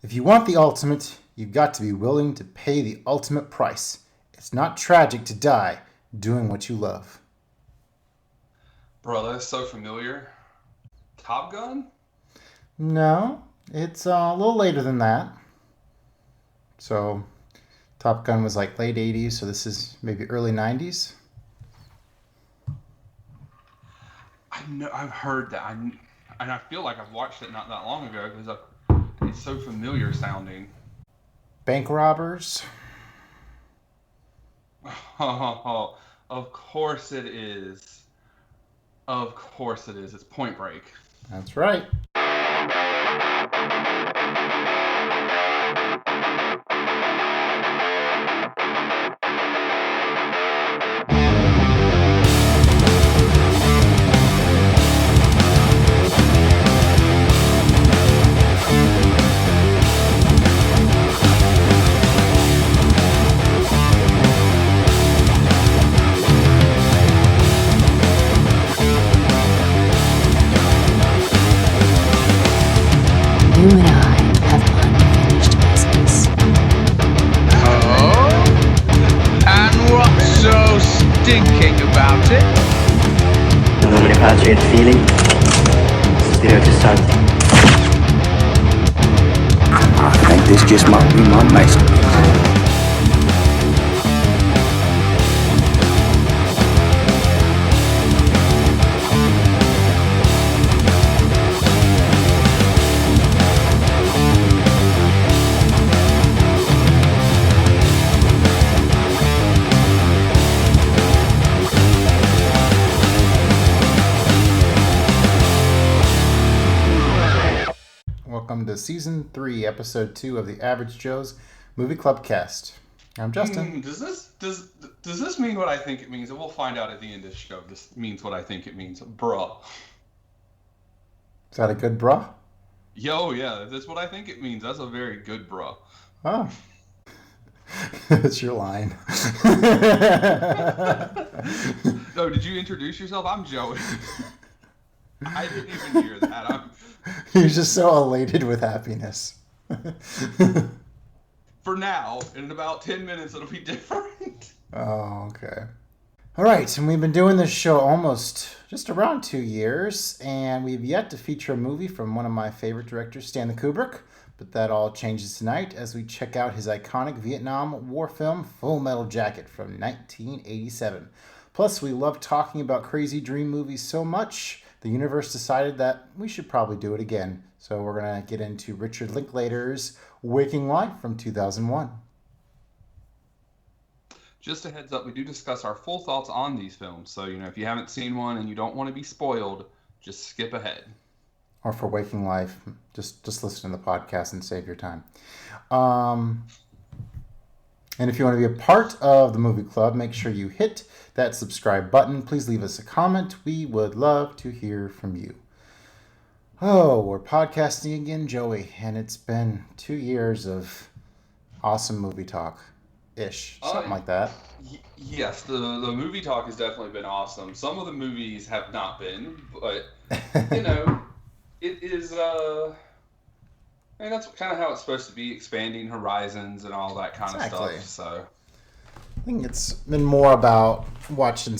If you want the ultimate, you've got to be willing to pay the ultimate price. It's not tragic to die doing what you love. Bro, that's so familiar. Top Gun? No, it's a little later than that. So, Top Gun was like late 80s, so this is maybe early 90s. I know I've heard that. And I feel like I've watched it not that long ago because it's so familiar sounding. Bank robbers. Oh, of course it is. Of course it is. It's Point Break. That's right. You and I have unfinished business. Oh? And what's so stinking about it? Normally patriot feeling, spirit is something. I think this just might be my masterpiece. Welcome to Season 3, Episode 2 of the Average Joe's Movie Club Cast. I'm Justin. Does this mean what I think it means? And we'll find out at the end of the show. This means what I think it means, bruh. Is that a good bruh? Yo, yeah, that's what I think it means. That's a very good bruh. Oh. That's your line. No, did you introduce yourself? I'm Joey. I didn't even hear that. You're just so elated with happiness. For now, in about 10 minutes, it'll be different. Oh, okay. All right, and we've been doing this show almost just around 2 years, and we've yet to feature a movie from one of my favorite directors, Stanley Kubrick. But that all changes tonight as we check out his iconic Vietnam War film, Full Metal Jacket from 1987. Plus, we love talking about crazy dream movies so much, the universe decided that we should probably do it again. So we're going to get into Richard Linklater's Waking Life from 2001. Just a heads up, we do discuss our full thoughts on these films. So, if you haven't seen one and you don't want to be spoiled, just skip ahead. Or for Waking Life, just listen to the podcast and save your time. And if you want to be a part of the movie club, make sure you hit that subscribe button. Please leave us a comment. We would love to hear from you. Oh, we're podcasting again, Joey, and it's been 2 years of awesome movie talk-ish, something like that. Yes, the movie talk has definitely been awesome. Some of the movies have not been, but, it is, that's kind of how it's supposed to be, expanding horizons and all that kind of stuff, so... I think it's been more about watching,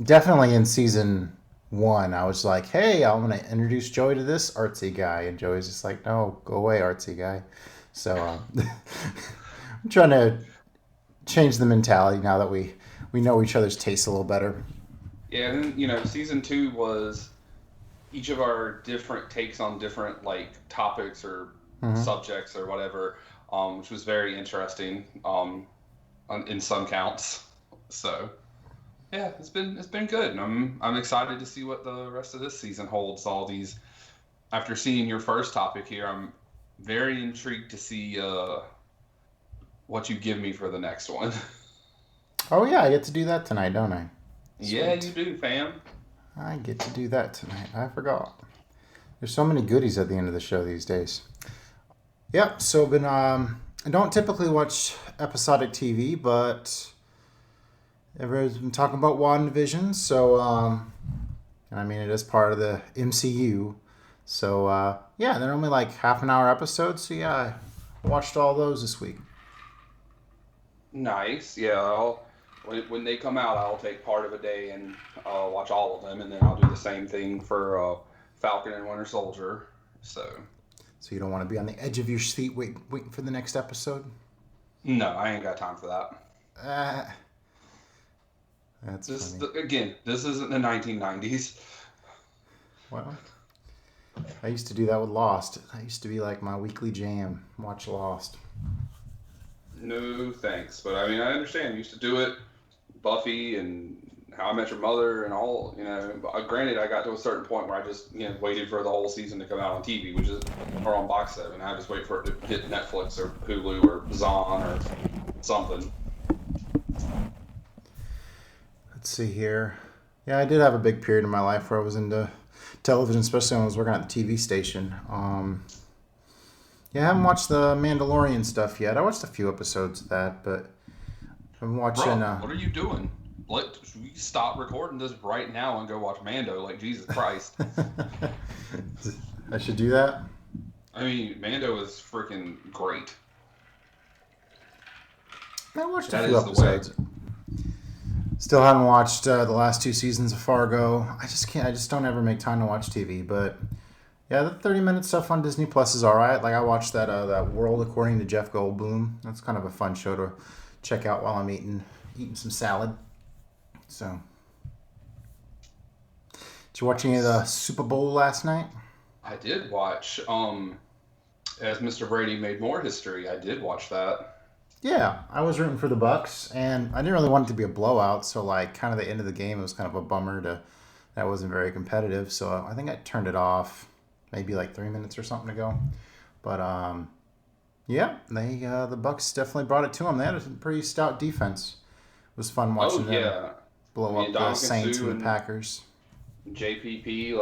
definitely in season 1, I was like, hey, I'm going to introduce Joey to this artsy guy. And Joey's just like, no, go away, artsy guy. So I'm trying to change the mentality now that we know each other's tastes a little better. Yeah, and season 2 was each of our different takes on different, topics or subjects or whatever. Which was very interesting in some counts. So, yeah, it's been good. And I'm excited to see what the rest of this season holds. All these, after seeing your first topic here, I'm very intrigued to see what you give me for the next one. Oh yeah, I get to do that tonight, don't I? Sweet. Yeah, you do, fam. I get to do that tonight. I forgot. There's so many goodies at the end of the show these days. Yep, so I don't typically watch episodic TV, but everyone's been talking about WandaVision, so, it is part of the MCU, So yeah, they're only like half an hour episodes. So yeah, I watched all those this week. Nice. Yeah. When they come out, I'll take part of a day and watch all of them, and then I'll do the same thing for Falcon and Winter Soldier. So. So you don't want to be on the edge of your seat waiting for the next episode? No, I ain't got time for that. That's funny. Again, this isn't the 1990s. Well, I used to do that with Lost. I used to be like my weekly jam, watch Lost. No thanks, but I mean I understand. You used to do it, Buffy and How I Met Your Mother and all. Granted, I got to a certain point where I just waited for the whole season to come out on TV, which is or on box set, and I just wait for it to hit Netflix or Hulu or Zon or something. Let's see here. Yeah, I did have a big period in my life where I was into television, especially when I was working at the TV station. Yeah, I haven't watched the Mandalorian stuff yet. I watched a few episodes of that, but I'm watching. Bro, what are you doing? We stop recording this right now and go watch Mando. Like Jesus Christ! I should do that. I mean, Mando is freaking great. I watched a few episodes. Still haven't watched the last 2 seasons of Fargo. I just can't. I just don't ever make time to watch TV. But yeah, the 30-minute stuff on Disney Plus is all right. Like I watched that World According to Jeff Goldblum. That's kind of a fun show to check out while I'm eating some salad. So, did you watch any of the Super Bowl last night? I did watch. As Mr. Brady made more history, I did watch that. Yeah, I was rooting for the Bucks, and I didn't really want it to be a blowout. So, like, kind of the end of the game, it was kind of a bummer that wasn't very competitive. So I think I turned it off, maybe like 3 minutes or something ago. But yeah, the Bucks definitely brought it to them. They had a pretty stout defense. It was fun watching them blow up the Saints and the Packers. JPP,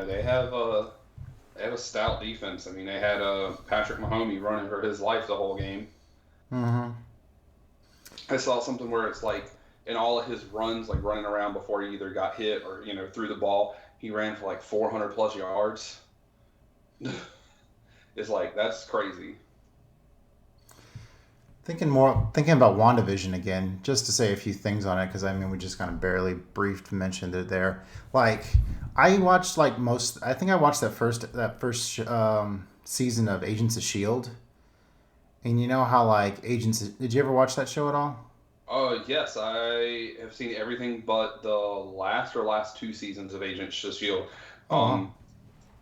they have a stout defense. I mean, they had Patrick Mahomes running for his life the whole game. Mm-hmm. I saw something where it's like in all of his runs, like running around before he either got hit or threw the ball, he ran for like 400 plus yards. It's like that's crazy. Thinking about WandaVision again, just to say a few things on it, because I mean we just kind of barely mentioned it there. Like I watched I think I watched that first season of Agents of S.H.I.E.L.D. And you know how did you ever watch that show at all? Yes, I have seen everything but the last 2 seasons of Agents of S.H.I.E.L.D.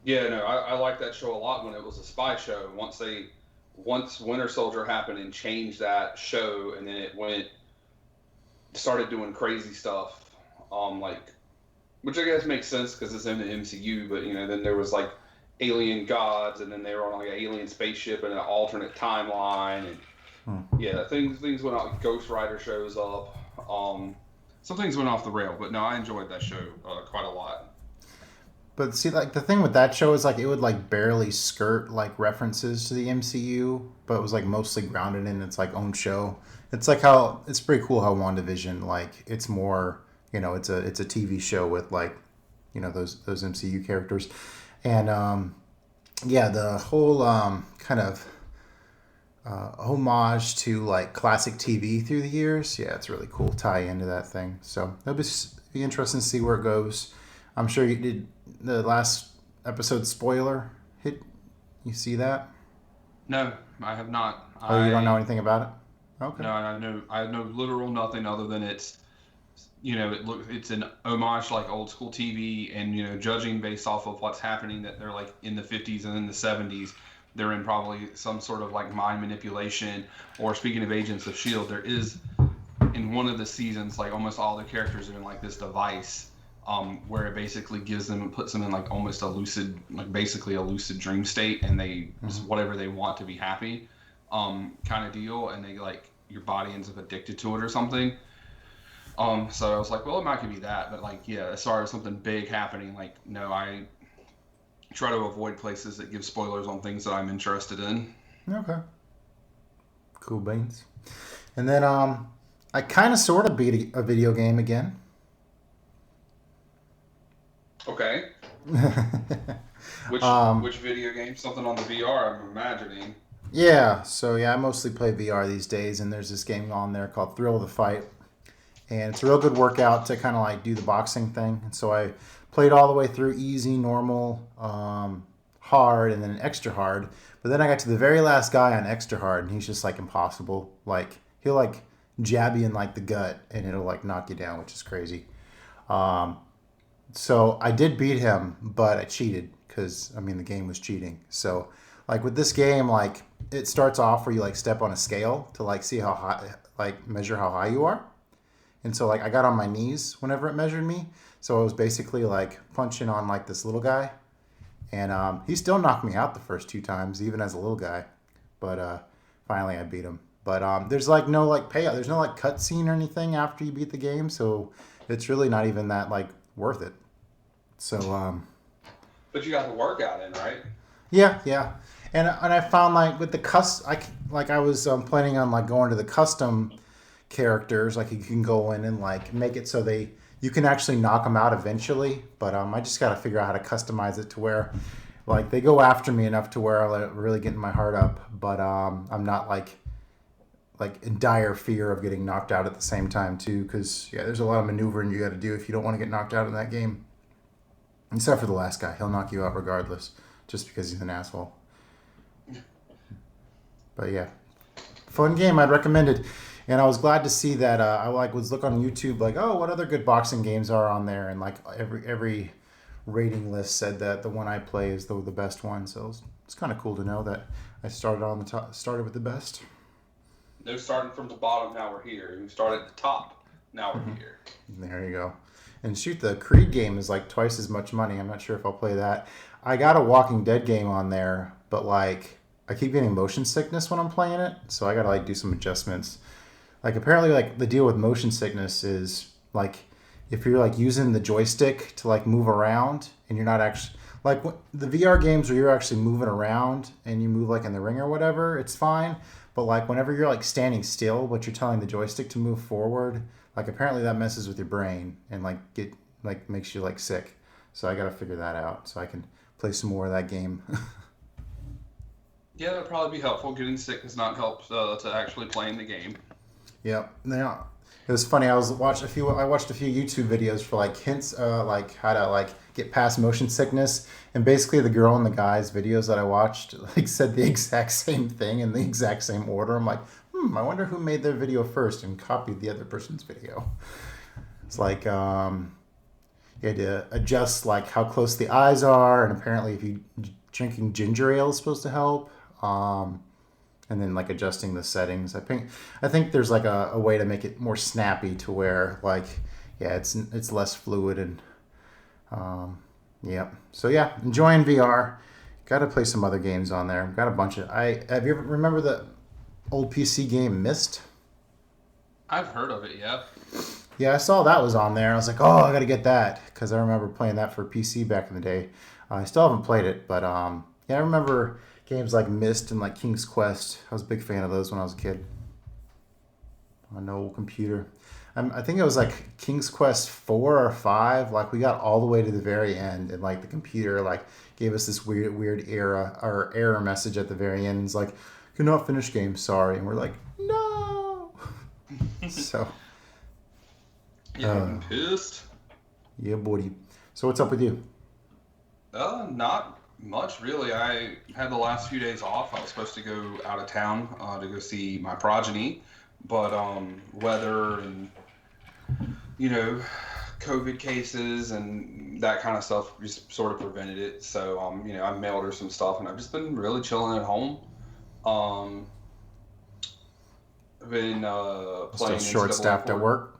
Yeah, no, I liked that show a lot when it was a spy show. Once Winter Soldier happened and changed that show, and then it started doing crazy stuff, which I guess makes sense because it's in the MCU. But then there was like alien gods, and then they were on like an alien spaceship in an alternate timeline, and things went off. Ghost Rider shows up. Some things went off the rail, but no, I enjoyed that show quite a lot. But see, like the thing with that show is like it would like barely skirt like references to the MCU, but it was like mostly grounded in its like own show. It's like how it's pretty cool how WandaVision like it's more it's a TV show with like those MCU characters, and the whole kind of homage to like classic TV through the years. Yeah, it's really cool tie into that thing. So it'll be interesting to see where it goes. I'm sure you did the last episode spoiler hit. You see that? No, I have not. Oh, you don't know anything about it? Okay. No, I know literal nothing other than it's an homage like old school TV, and judging based off of what's happening that they're like in the 50s and in the 70s, they're in probably some sort of like mind manipulation. Or speaking of Agents of S.H.I.E.L.D., there is in one of the seasons like almost all the characters are in like this device. Where it basically puts them in like almost basically a lucid dream state, and they just whatever they want to be happy, kind of deal, and they like your body ends up addicted to it or something. So I was like, well, it might be that, but like, yeah, as far as something big happening, like, no, I try to avoid places that give spoilers on things that I'm interested in. Okay. Cool beans. And then I kind of sort of beat a video game again. Okay. Which video game? Something on the VR, I'm imagining. Yeah, so yeah, I mostly play VR these days, and there's this game on there called Thrill of the Fight, and it's a real good workout to kind of like do the boxing thing. And so I played all the way through easy, normal, hard, and then extra hard. But then I got to the very last guy on extra hard, and he's just like impossible. Like he'll like jab you in like the gut, and it'll like knock you down, which is crazy. So I did beat him, but I cheated because I mean the game was cheating. So like with this game, like it starts off where you like step on a scale to like see how high, like measure how high you are. And so like I got on my knees whenever it measured me. So I was basically like punching on like this little guy, and he still knocked me out the first 2 times, even as a little guy. But finally I beat him. But there's like no like payout. There's no like cutscene or anything after you beat the game, so it's really not even that like worth it. So But you got the workout in, right? yeah, and I found like with the I was planning on like going to the custom characters. Like you can go in and like make it so you can actually knock them out eventually. But I just got to figure out how to customize it to where like they go after me enough to where I'm really getting my heart up, but I'm not like in dire fear of getting knocked out at the same time too, because yeah, there's a lot of maneuvering you got to do if you don't want to get knocked out in that game. Except for the last guy, he'll knock you out regardless, just because he's an asshole. But yeah, fun game. I'd recommend it, and I was glad to see that. I like was look on YouTube like, oh, what other good boxing games are on there, and like every rating list said that the one I play is the best one. So it's kind of cool to know that I started on the top, started with the best. No starting from the bottom, now we're here. We started at the top, now we're here. There you go. And shoot, the Creed game is like twice as much money. I'm not sure if I'll play that. I got a Walking Dead game on there, but like I keep getting motion sickness when I'm playing it, so I gotta like do some adjustments. Like apparently like the deal with motion sickness is like if you're like using the joystick to like move around and you're not actually like the VR games where you're actually moving around and you move like in the ring or whatever, it's fine. But like whenever you're like standing still, but you're telling the joystick to move forward, like apparently that messes with your brain and like makes you like sick. So I got to figure that out so I can play some more of that game. Yeah, that'd probably be helpful. Getting sick does not help to actually playing the game. Yep. Now, it was funny. I watched a few YouTube videos for like hints, like how to like get past motion sickness. And basically, the girl and the guy's videos that I watched like said the exact same thing in the exact same order. I'm like, I wonder who made their video first and copied the other person's video. It's like you had to adjust like how close the eyes are, and apparently, if you drinking ginger ale is supposed to help. And then like adjusting the settings. I think there's like a way to make it more snappy to where like yeah, it's less fluid and yeah. So yeah, enjoying VR. Got to play some other games on there. Got a bunch of have you ever remember the old PC game Myst? I've heard of it, yeah. Yeah, I saw that was on there. I was like, oh, I got to get that because I remember playing that for PC back in the day. I still haven't played it, but yeah, I remember games like Myst and like King's Quest. I was a big fan of those when I was a kid. On an old computer. I think it was like King's Quest 4 or 5. Like we got all the way to the very end, and like the computer like gave us this weird error message at the very end. It's like, cannot finish game, sorry. And we're like, no. So. Yeah, I'm pissed. Yeah, buddy. So what's up with you? Not much really. I had the last few days off. I was supposed to go out of town to go see my progeny, but weather and COVID cases and that kind of stuff just sort of prevented it. So I mailed her some stuff, and I've just been really chilling at home. I've been playing. Still short-staffed at work.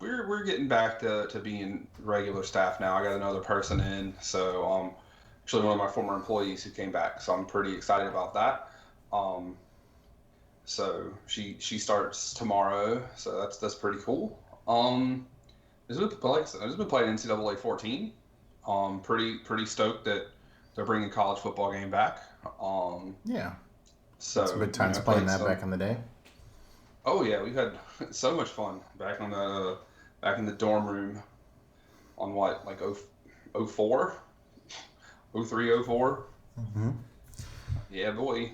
We're getting back to being regular staff now. I got another person in, so actually one of my former employees who came back, so I'm pretty excited about that. So she starts tomorrow, so that's pretty cool. I've just been playing NCAA 14. Pretty stoked that they're bringing college football game back. Yeah. So that's a good times playing that back in the day. Oh yeah, we've had so much fun back in the dorm room on what, like 04? 03, 04. Yeah, boy.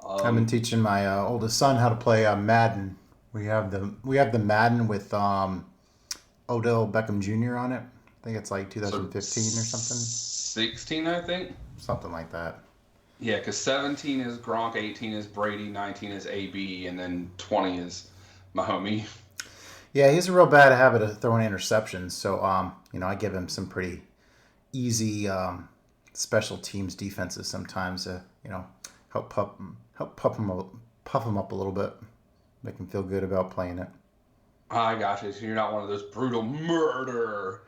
I've been teaching my oldest son how to play Madden. We have the Madden with Odell Beckham Jr. on it. I think it's like So 2015 or something, 16, I think. something like that. Yeah, because 17 is Gronk, 18 is Brady, 19 is AB, and then 20 is my homie. Yeah, he has a real bad habit of throwing interceptions. So, I give him some pretty easy special teams defenses sometimes to, help puff him up a little bit, make him feel good about playing it. I got you. So you're not one of those brutal murder.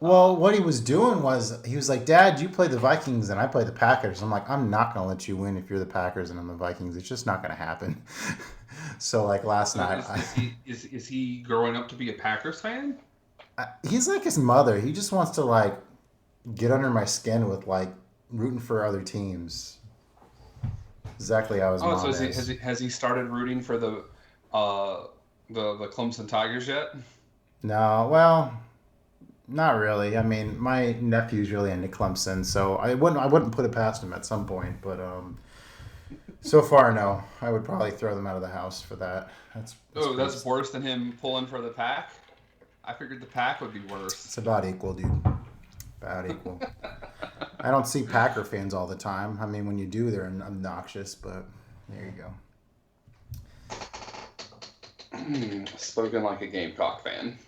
Well, what he was doing was he was like, "Dad, you play the Vikings and I play the Packers." I'm like, "I'm not gonna let you win if you're the Packers and I'm the Vikings. It's just not gonna happen." So, like last night, Is he growing up to be a Packers fan? he's like his mother. He just wants to like get under my skin with like rooting for other teams. Exactly how his Oh, mom so is. has he started rooting for the Clemson Tigers yet? No, well, not really. I mean, my nephew's really into Clemson, so I wouldn't put it past him at some point. But so far, no. I would probably throw them out of the house for that. Oh, that's worse than him pulling for the Pack. I figured the Pack would be worse. It's about equal, dude. About equal. I don't see Packer fans all the time. I mean, when you do, they're obnoxious. But there you go. Spoken like a Gamecock fan.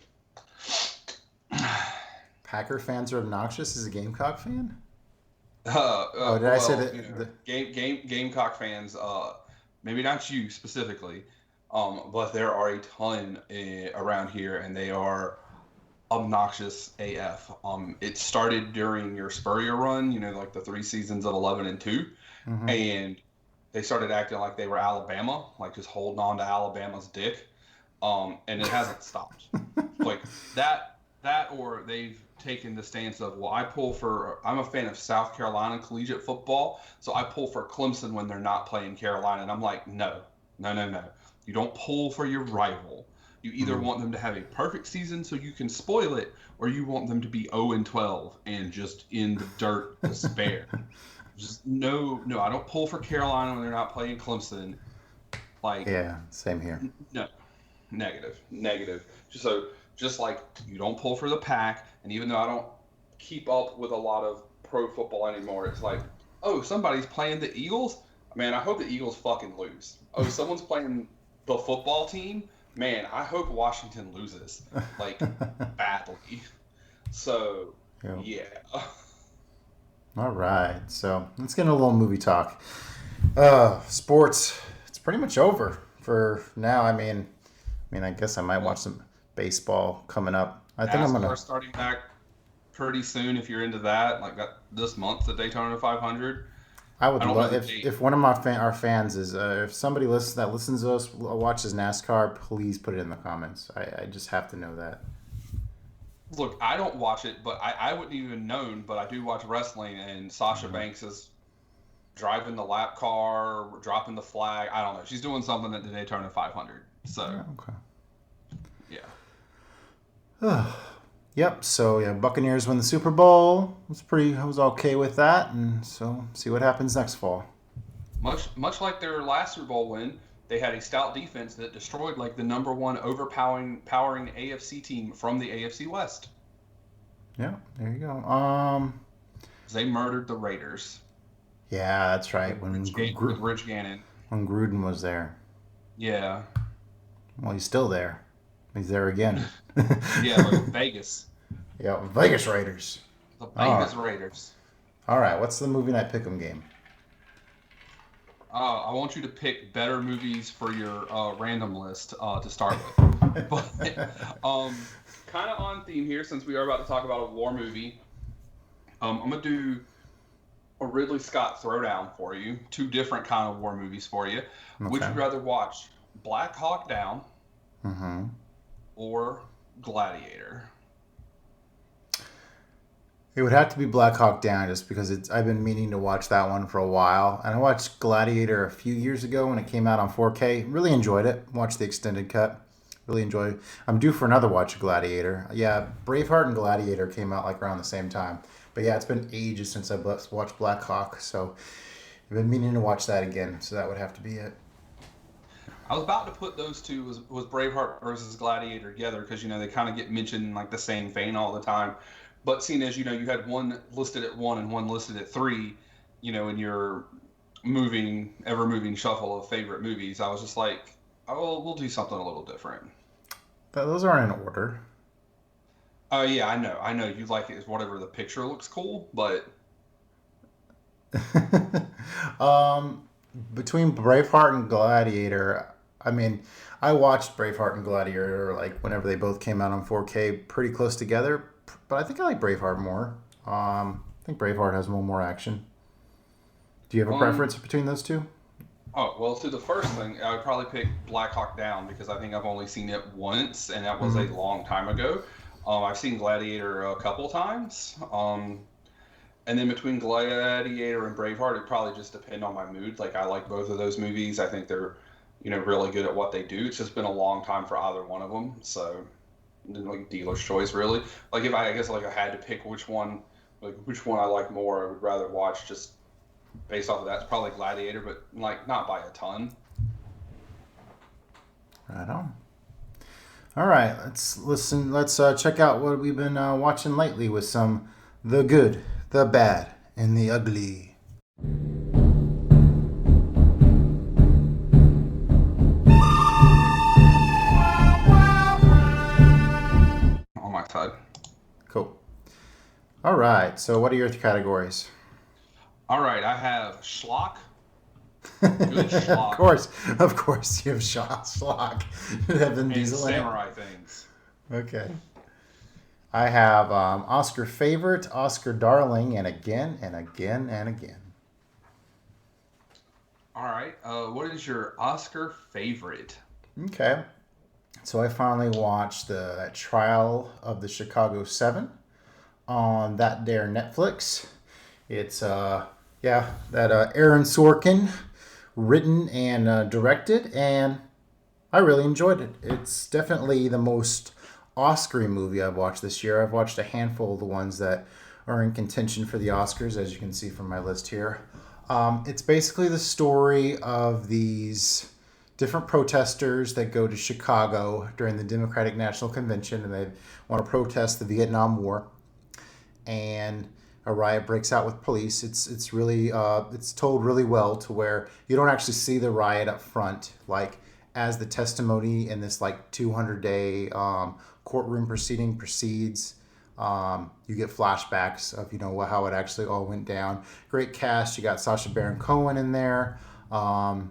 Packer fans are obnoxious as a Gamecock fan? Did I Well, say that? Gamecock fans, maybe not you specifically, but there are a ton around here, and they are obnoxious AF. It started during your Spurrier run, like the 3 seasons of 11 and 2, and they started acting like they were Alabama, like just holding on to Alabama's dick, and it hasn't stopped. Like that, or they've taken the stance of, well, I'm a fan of South Carolina collegiate football, so I pull for Clemson when they're not playing Carolina, and I'm like, no. You don't pull for your rival. You either want them to have a perfect season so you can spoil it, or you want them to be 0-12 and just in the dirt despair. Just no, I don't pull for Carolina when they're not playing Clemson. Like, Yeah, same here. no, negative. Just like you don't pull for the Pack, and even though I don't keep up with a lot of pro football anymore, it's like, oh, somebody's playing the Eagles? Man, I hope the Eagles fucking lose. Oh, someone's playing the football team? Man, I hope Washington loses, like, badly. So, Yep. yeah. All right, so let's get into a little movie talk. Sports, it's pretty much over for now. I mean, I guess I might watch some baseball coming up. I think I'm NASCAR gonna. starting back pretty soon if you're into that. Like this month, the Daytona 500. I would I don't know love the if date. one of our fans is if somebody listens to us watches NASCAR, please put it in the comments. I just have to know that. Look, I don't watch it, but I wouldn't even known, but I do watch wrestling, and Sasha Banks is driving the lap car, dropping the flag. I don't know. She's doing something at the Daytona 500. So, Okay. yeah. Yep. So yeah, Buccaneers win the Super Bowl. I was okay with that, and so see what happens next fall. Much like their last Super Bowl win, they had a stout defense that destroyed like the number one overpowering AFC team from the AFC West. Yeah. There you go. They murdered the Raiders. Yeah, that's right. When With Rich Gannon. when Gruden was there. Yeah. Well, he's still there. He's there again. Yeah, like Vegas. Yeah, Vegas Raiders. The Vegas Raiders. All right, what's the movie night pick'em game? I want you to pick better movies for your random list to start with. But kind of on theme here, since we are about to talk about a war movie, I'm going to do a Ridley Scott throwdown for you. 2 different kind of war movies for you. Would you rather watch Black Hawk Down or Gladiator? It would have to be Black Hawk Down just because I've been meaning to watch that one for a while. And I watched Gladiator a few years ago when it came out on 4K. Really enjoyed it. Watched the extended cut. Really enjoyed it. I'm due for another watch of Gladiator. Yeah, Braveheart and Gladiator came out like around the same time. But yeah, it's been ages since I've watched Black Hawk, so I've been meaning to watch that again. So that would have to be it. I was about to put those two was Braveheart versus Gladiator together because they kind of get mentioned in like the same vein all the time. But seeing as you had one listed at 1 and one listed at 3, in your ever moving shuffle of favorite movies, I was just like, oh, we'll do something a little different. But those aren't in order. Oh yeah, I know you like it as whatever the picture looks cool, but Between Braveheart and Gladiator, I mean, I watched Braveheart and Gladiator like whenever they both came out on 4K, pretty close together. But I think I like Braveheart more. I think Braveheart has a little more action. Do you have a preference between those two? Oh, well, to the first thing, I would probably pick Black Hawk Down because I think I've only seen it once, and that was a long time ago. I've seen Gladiator a couple times. And then between Gladiator and Braveheart, it probably just depend on my mood. Like, I like both of those movies. I think they're, really good at what they do. It's just been a long time for either one of them. So, like, dealer's choice, really. Like, if I guess, like, I had to pick which one I like more, I would rather watch just based off of that. It's probably Gladiator, but, like, not by a ton. Right on. All right, let's listen. Let's check out what we've been watching lately with some The Good, The Bad, and The Ugly. On my side. Cool. All right, so what are your categories? All right, I have schlock. Good schlock. Of course, you have schlock. You have Vin And Diesel in it. samurai things. Okay. I have Oscar favorite, Oscar darling, and again and again and again. All right. What is your Oscar favorite? Okay. So I finally watched that Trial of the Chicago 7 on that there Netflix. It's that Aaron Sorkin written and directed, and I really enjoyed it. It's definitely the most Oscar-y movie I've watched this year. I've watched a handful of the ones that are in contention for the Oscars, as you can see from my list here. It's basically the story of these different protesters that go to Chicago during the Democratic National Convention, and they want to protest the Vietnam War. And a riot breaks out with police. It's really it's told really well to where you don't actually see the riot up front, like as the testimony in this like 200-day courtroom proceeding proceeds. You get flashbacks of how it actually all went down. Great cast. You got Sacha Baron Cohen in there. The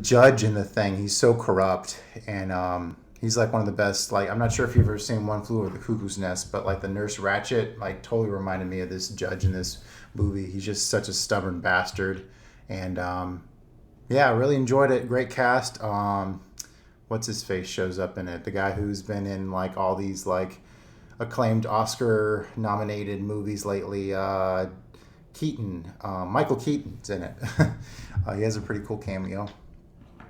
judge in the thing, he's so corrupt, and he's like one of the best. Like, I'm not sure if you've ever seen One Flew Over the Cuckoo's Nest, but like the Nurse Ratched, like totally reminded me of this judge in this movie. He's just such a stubborn bastard, and I really enjoyed it. Great cast. What's his face shows up in it? The guy who's been in like all these like acclaimed Oscar nominated movies lately. Michael Keaton's in it. He has a pretty cool cameo.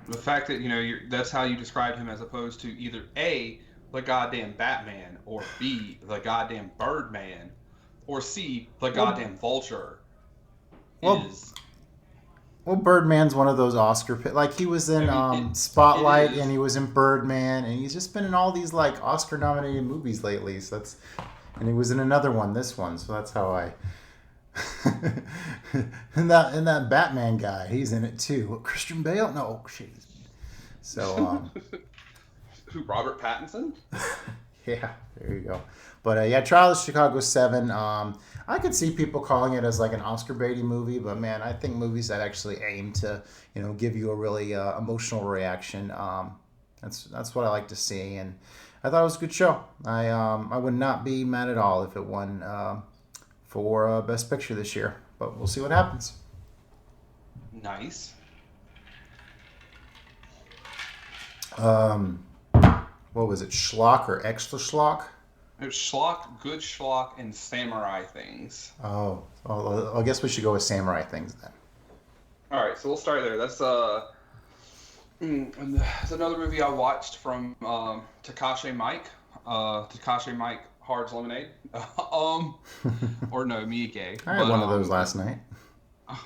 The fact that that's how you described him, as opposed to either A, the goddamn Batman, or B, the goddamn Birdman, or C, the goddamn Vulture. Well, Birdman's one of those Oscar like he was in Spotlight, and he was in Birdman, and he's just been in all these like Oscar nominated movies lately. So and he was in another one, this one. So that's how I. and that Batman guy, he's in it too. Christian Bale? No, shit. So who? Robert Pattinson? Yeah, there you go. But Trial of Chicago 7. I could see people calling it as like an Oscar baity movie, but man, I think movies that actually aim to give you a really emotional reaction. That's what I like to see, and I thought it was a good show. I would not be mad at all if it won for Best Picture this year, but we'll see what happens. Nice. What was it? Schlock or extra schlock? It was schlock, good schlock, and samurai things. Oh, I guess we should go with samurai things then. All right, so we'll start there. That's another movie I watched from Takashi Miike. Takashi Miike Hard's Lemonade. Or no, Miike. I had one of those last night.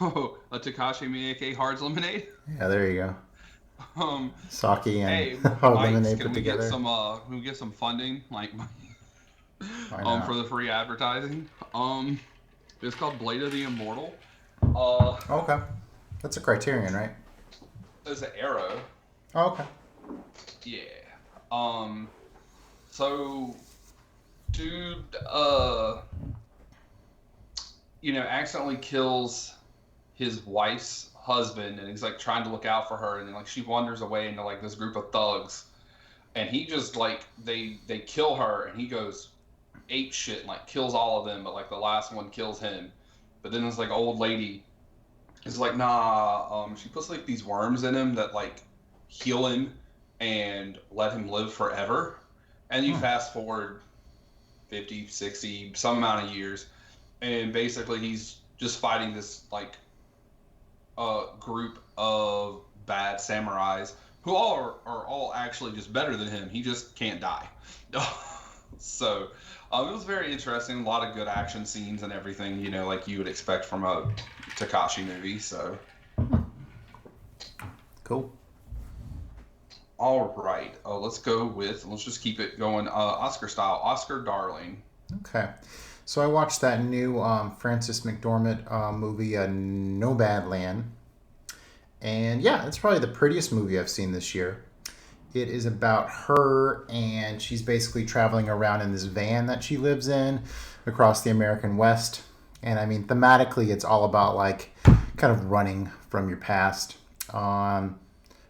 Oh, a Takashi Miike Hard's Lemonade. Yeah, there you go. Sake and Hey, hard Mike, lemonade can put we get together. can we get some funding, like, Why not? for the free advertising? It's called Blade of the Immortal. Okay, that's a Criterion, right? It's an Arrow. Oh, okay. Yeah. So, dude, accidentally kills his wife's husband, and he's like trying to look out for her, and then like she wanders away into like this group of thugs, and he just like they kill her, and he goes ape shit and like kills all of them, but like the last one kills him. But then this like old lady is like, nah, she puts like these worms in him that like heal him and let him live forever. And you fast forward 50, 60, some amount of years, and basically he's just fighting this like group of bad samurais who are all actually just better than him. He just can't die. So it was very interesting. A lot of good action scenes and everything, like you would expect from a Takashi movie. So Cool. all right, let's just keep it going Oscar style. Oscar Darling. Okay. So I watched that new Frances McDormand movie, Nomadland. And yeah, it's probably the prettiest movie I've seen this year. It is about her, and she's basically traveling around in this van that she lives in across the American West. And I mean, thematically, it's all about like kind of running from your past.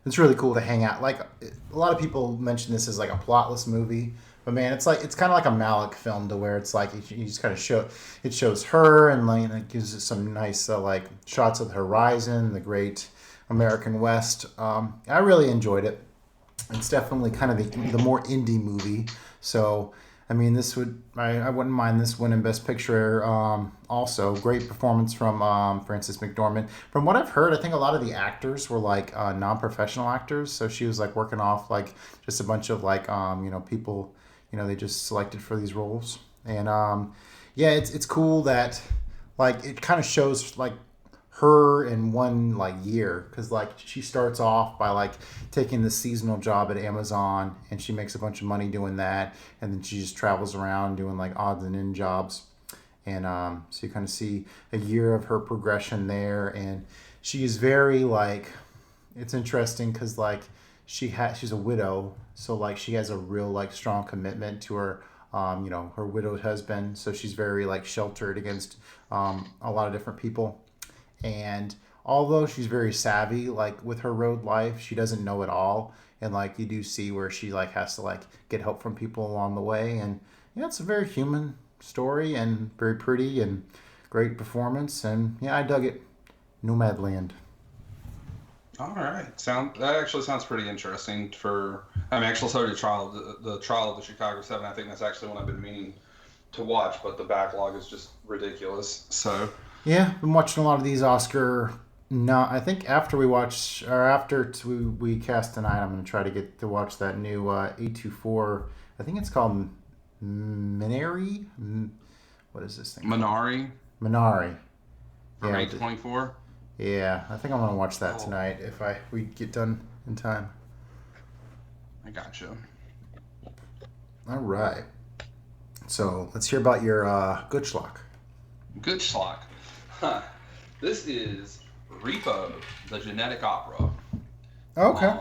It's really cool to hang out. Like a lot of people mention this as like a plotless movie, but man, it's kind of like a Malick film to where it's like you just kind of shows her, and like it gives us some nice like shots of the horizon, the great American West. I really enjoyed it. It's definitely kind of the more indie movie. So I mean, I wouldn't mind this winning Best Picture. Also, great performance from Frances McDormand. From what I've heard, I think a lot of the actors were like non-professional actors. So she was like working off like just a bunch of like people they just selected for these roles. And yeah, it's cool that like it kind of shows like her in one like year, because like she starts off by like taking this seasonal job at Amazon, and she makes a bunch of money doing that, and then she just travels around doing like odds and end jobs. And so you kind of see a year of her progression there, and she is very like, it's interesting because like she's a widow, so like she has a real like strong commitment to her her widowed husband, so she's very like sheltered against a lot of different people. And although she's very savvy, like with her road life, she doesn't know it all. And like you do see where she like has to like get help from people along the way. And yeah, it's a very human story and very pretty and great performance. And yeah, I dug it. Nomadland. All right, that actually sounds pretty interesting. I actually saw the trial of the Chicago 7. I think that's actually one I've been meaning to watch, but the backlog is just ridiculous. So yeah, been watching a lot of these Oscar. No, I think after we cast tonight, I'm going to try to get to watch that new A24. I think it's called Minari. What is this thing? Minari. Minari. From Yeah, A24. Yeah, I think I'm going to watch that tonight if we get done in time. I gotcha. All right. So let's hear about your Gutschlock. Good schlock. This is Repo, the Genetic Opera. Okay.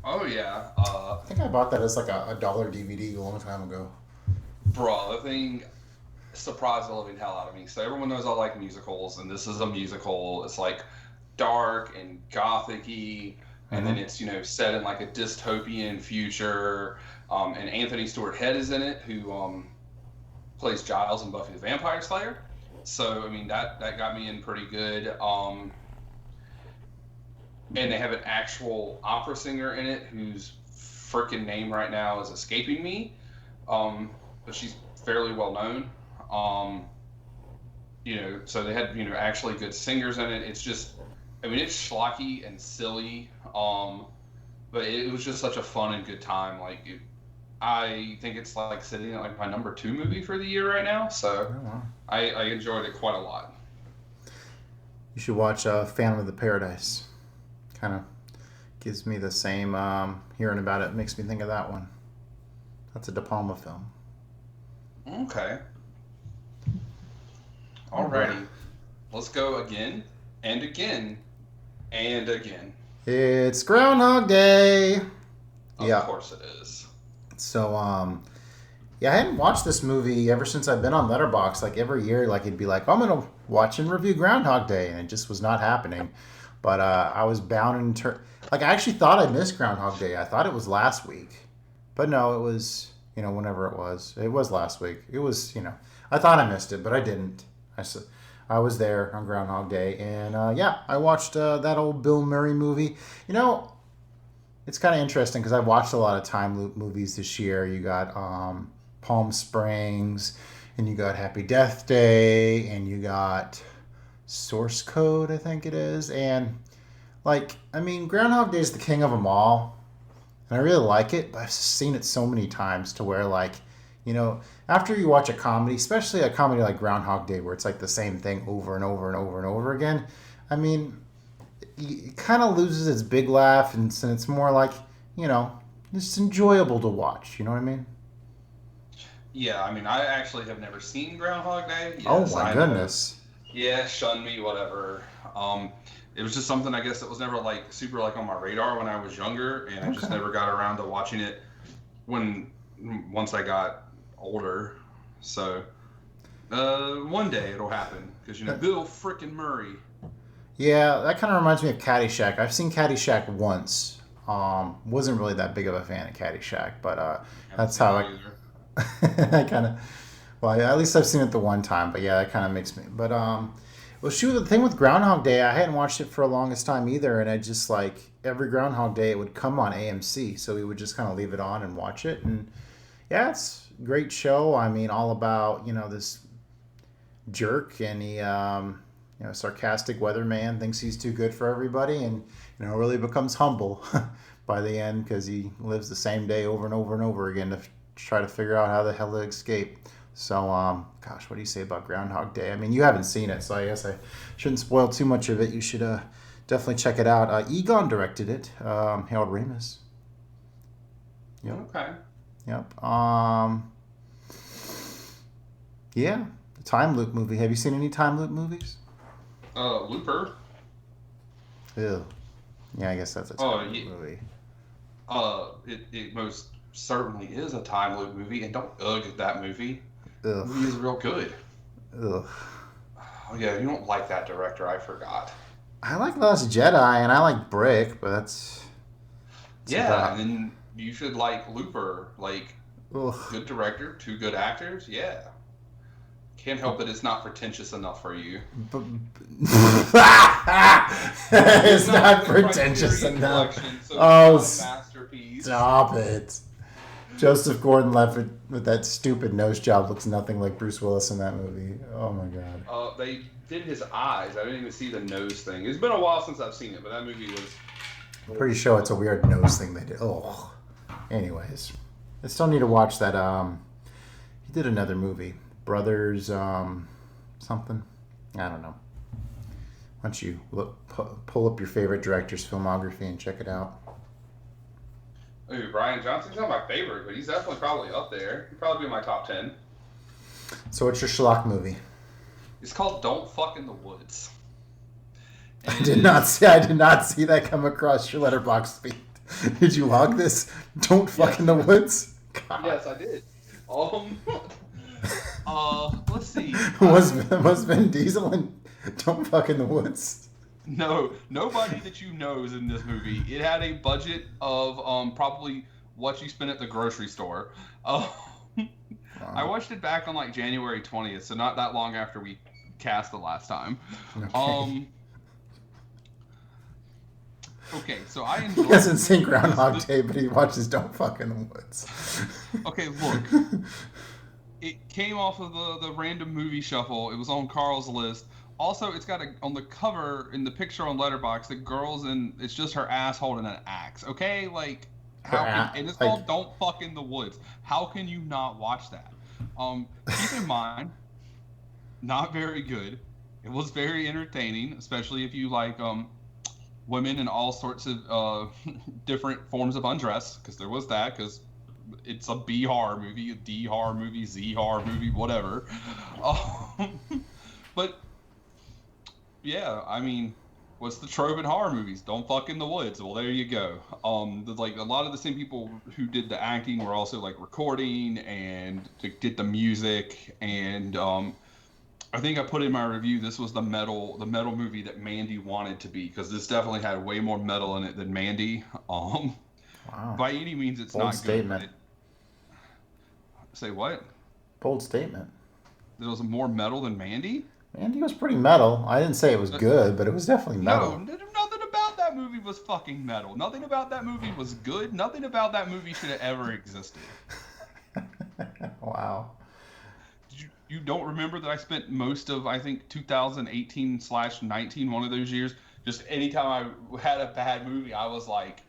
Oh yeah. I think I bought that as like a dollar DVD a long time ago. Bro, the thing surprised the living hell out of me. So everyone knows I like musicals, and this is a musical. It's like dark and gothic-y, and then it's set in like a dystopian future. And Anthony Stewart Head is in it, who plays Giles in Buffy the Vampire Slayer. So I mean that got me in pretty good. And they have an actual opera singer in it whose freaking name right now is escaping me. But she's fairly well known. So they had actually good singers in it. It's just, I mean, it's schlocky and silly. But it was just such a fun and good time. Like I think it's like sitting at like my number 2 movie for the year right now. So Oh, wow. I enjoyed it quite a lot. You should watch Phantom of the Paradise. Kind of gives me the same, hearing about it makes me think of that one. That's a De Palma film. Okay. Alrighty. Let's go again and again and again. It's Groundhog Day. Of course it is. So, yeah, I hadn't watched this movie ever since I've been on Letterboxd. Like every year, like it'd be like, I'm gonna watch and review Groundhog Day, and it just was not happening. But I was bound in like I actually thought I missed Groundhog Day. I thought it was last week, but no, it was whenever it was. It was last week. It was I thought I missed it, but I didn't. I was there on Groundhog Day, and yeah, I watched that old Bill Murray movie. It's kind of interesting because I watched a lot of time loop movies this year. You got Palm Springs, and you got Happy Death Day, and you got Source Code, I think it is. And Groundhog Day is the king of them all, and I really like it. But I've seen it so many times to where after you watch a comedy, especially a comedy like Groundhog Day, where it's like the same thing over and over and over and over again, it kind of loses its big laugh, and it's more like, it's enjoyable to watch. You know what I mean? Yeah, I actually have never seen Groundhog Day. Yes, Oh my goodness. Yeah, shun me, whatever. It was just something, I guess, that was never like super like on my radar when I was younger, and I just never got around to watching it once I got older. So one day it'll happen because Bill frickin' Murray. Yeah, that kind of reminds me of Caddyshack. I've seen Caddyshack once. Wasn't really that big of a fan of Caddyshack, but that's how I kind of. Well, yeah, at least I've seen it the one time, but yeah, that kind of makes me. But well, shoot, the thing with Groundhog Day, I hadn't watched it for the longest time either, and I just every Groundhog Day it would come on AMC, so we would just kind of leave it on and watch it, and yeah, it's a great show. All about this jerk, and he sarcastic weatherman thinks he's too good for everybody, and really becomes humble by the end because he lives the same day over and over and over again to try to figure out how the hell to escape. So, gosh, what do you say about Groundhog Day? You haven't seen it, so I guess I shouldn't spoil too much of it. You should definitely check it out. Egon directed it. Harold Ramis. Yep. Okay. Yep. Yeah, the time loop movie. Have you seen any time loop movies? Looper. Ew. Yeah, I guess that's a time loop movie. It most certainly is a time loop movie, and don't at that movie. Ugh. The movie is real good. Ugh. Oh yeah, you don't like that director. I forgot. I like Last Jedi, and I like Brick, but that's yeah, and then you should like Looper. Ugh. Good director, 2 good actors. Yeah. Can't help it. It's not pretentious enough for you. It's not pretentious enough. So masterpiece. Stop it. Joseph Gordon-Levitt with that stupid nose job looks nothing like Bruce Willis in that movie. Oh my god. They did his eyes. I didn't even see the nose thing. It's been a while since I've seen it, but that movie was. I'm pretty sure it's a weird nose thing they did. Oh. Anyways, I still need to watch that. He did another movie. Brothers, something. I don't know. Why don't you pull up your favorite director's filmography and check it out? Ooh, Brian Johnson's not my favorite, but he's definitely probably up there. He'd probably be in my top 10. So what's your schlock movie? It's called Don't Fuck in the Woods. And I did not see that come across your letterbox feed. Did you log this? Don't fuck in the woods? God. Yes, I did. Let's see. Was Vin Diesel in Don't Fuck in the Woods? No, nobody that you know is in this movie. It had a budget of probably what you spent at the grocery store. I watched it back on January 20th, so not that long after we cast the last time. Okay. Okay, so I enjoyed. He hasn't seen Groundhog Day, but he watches Don't Fuck in the Woods. Okay, look. It came off of the random movie shuffle. It was on Carl's list. Also, it's got on the cover in the picture on Letterboxd, the girl's it's just her ass holding an axe. Okay, And it's called Don't Fuck in the Woods. How can you not watch that? Keep in mind, not very good. It was very entertaining, especially if you like women in all sorts of different forms of undress, because there was that, because it's a B horror movie, a D horror movie, Z horror movie, whatever. But yeah, I mean, what's the trope in horror movies? Don't fuck in the woods. Well, there you go. Like a lot of the same people who did the acting were also like recording and did the music. And I think I put in my review, this was the metal movie that Mandy wanted to be, because this definitely had way more metal in it than Mandy. Wow. By any means, it's Bold not statement. good. Say what? Bold statement. There was more metal than Mandy? Mandy was pretty metal. I didn't say it was good, but it was definitely metal. No, nothing about that movie was fucking metal. Nothing about that movie was good. Nothing about that movie should have ever existed. Wow. You don't remember that I spent most of, I think, 2018/19, one of those years, just anytime I had a bad movie, I was like,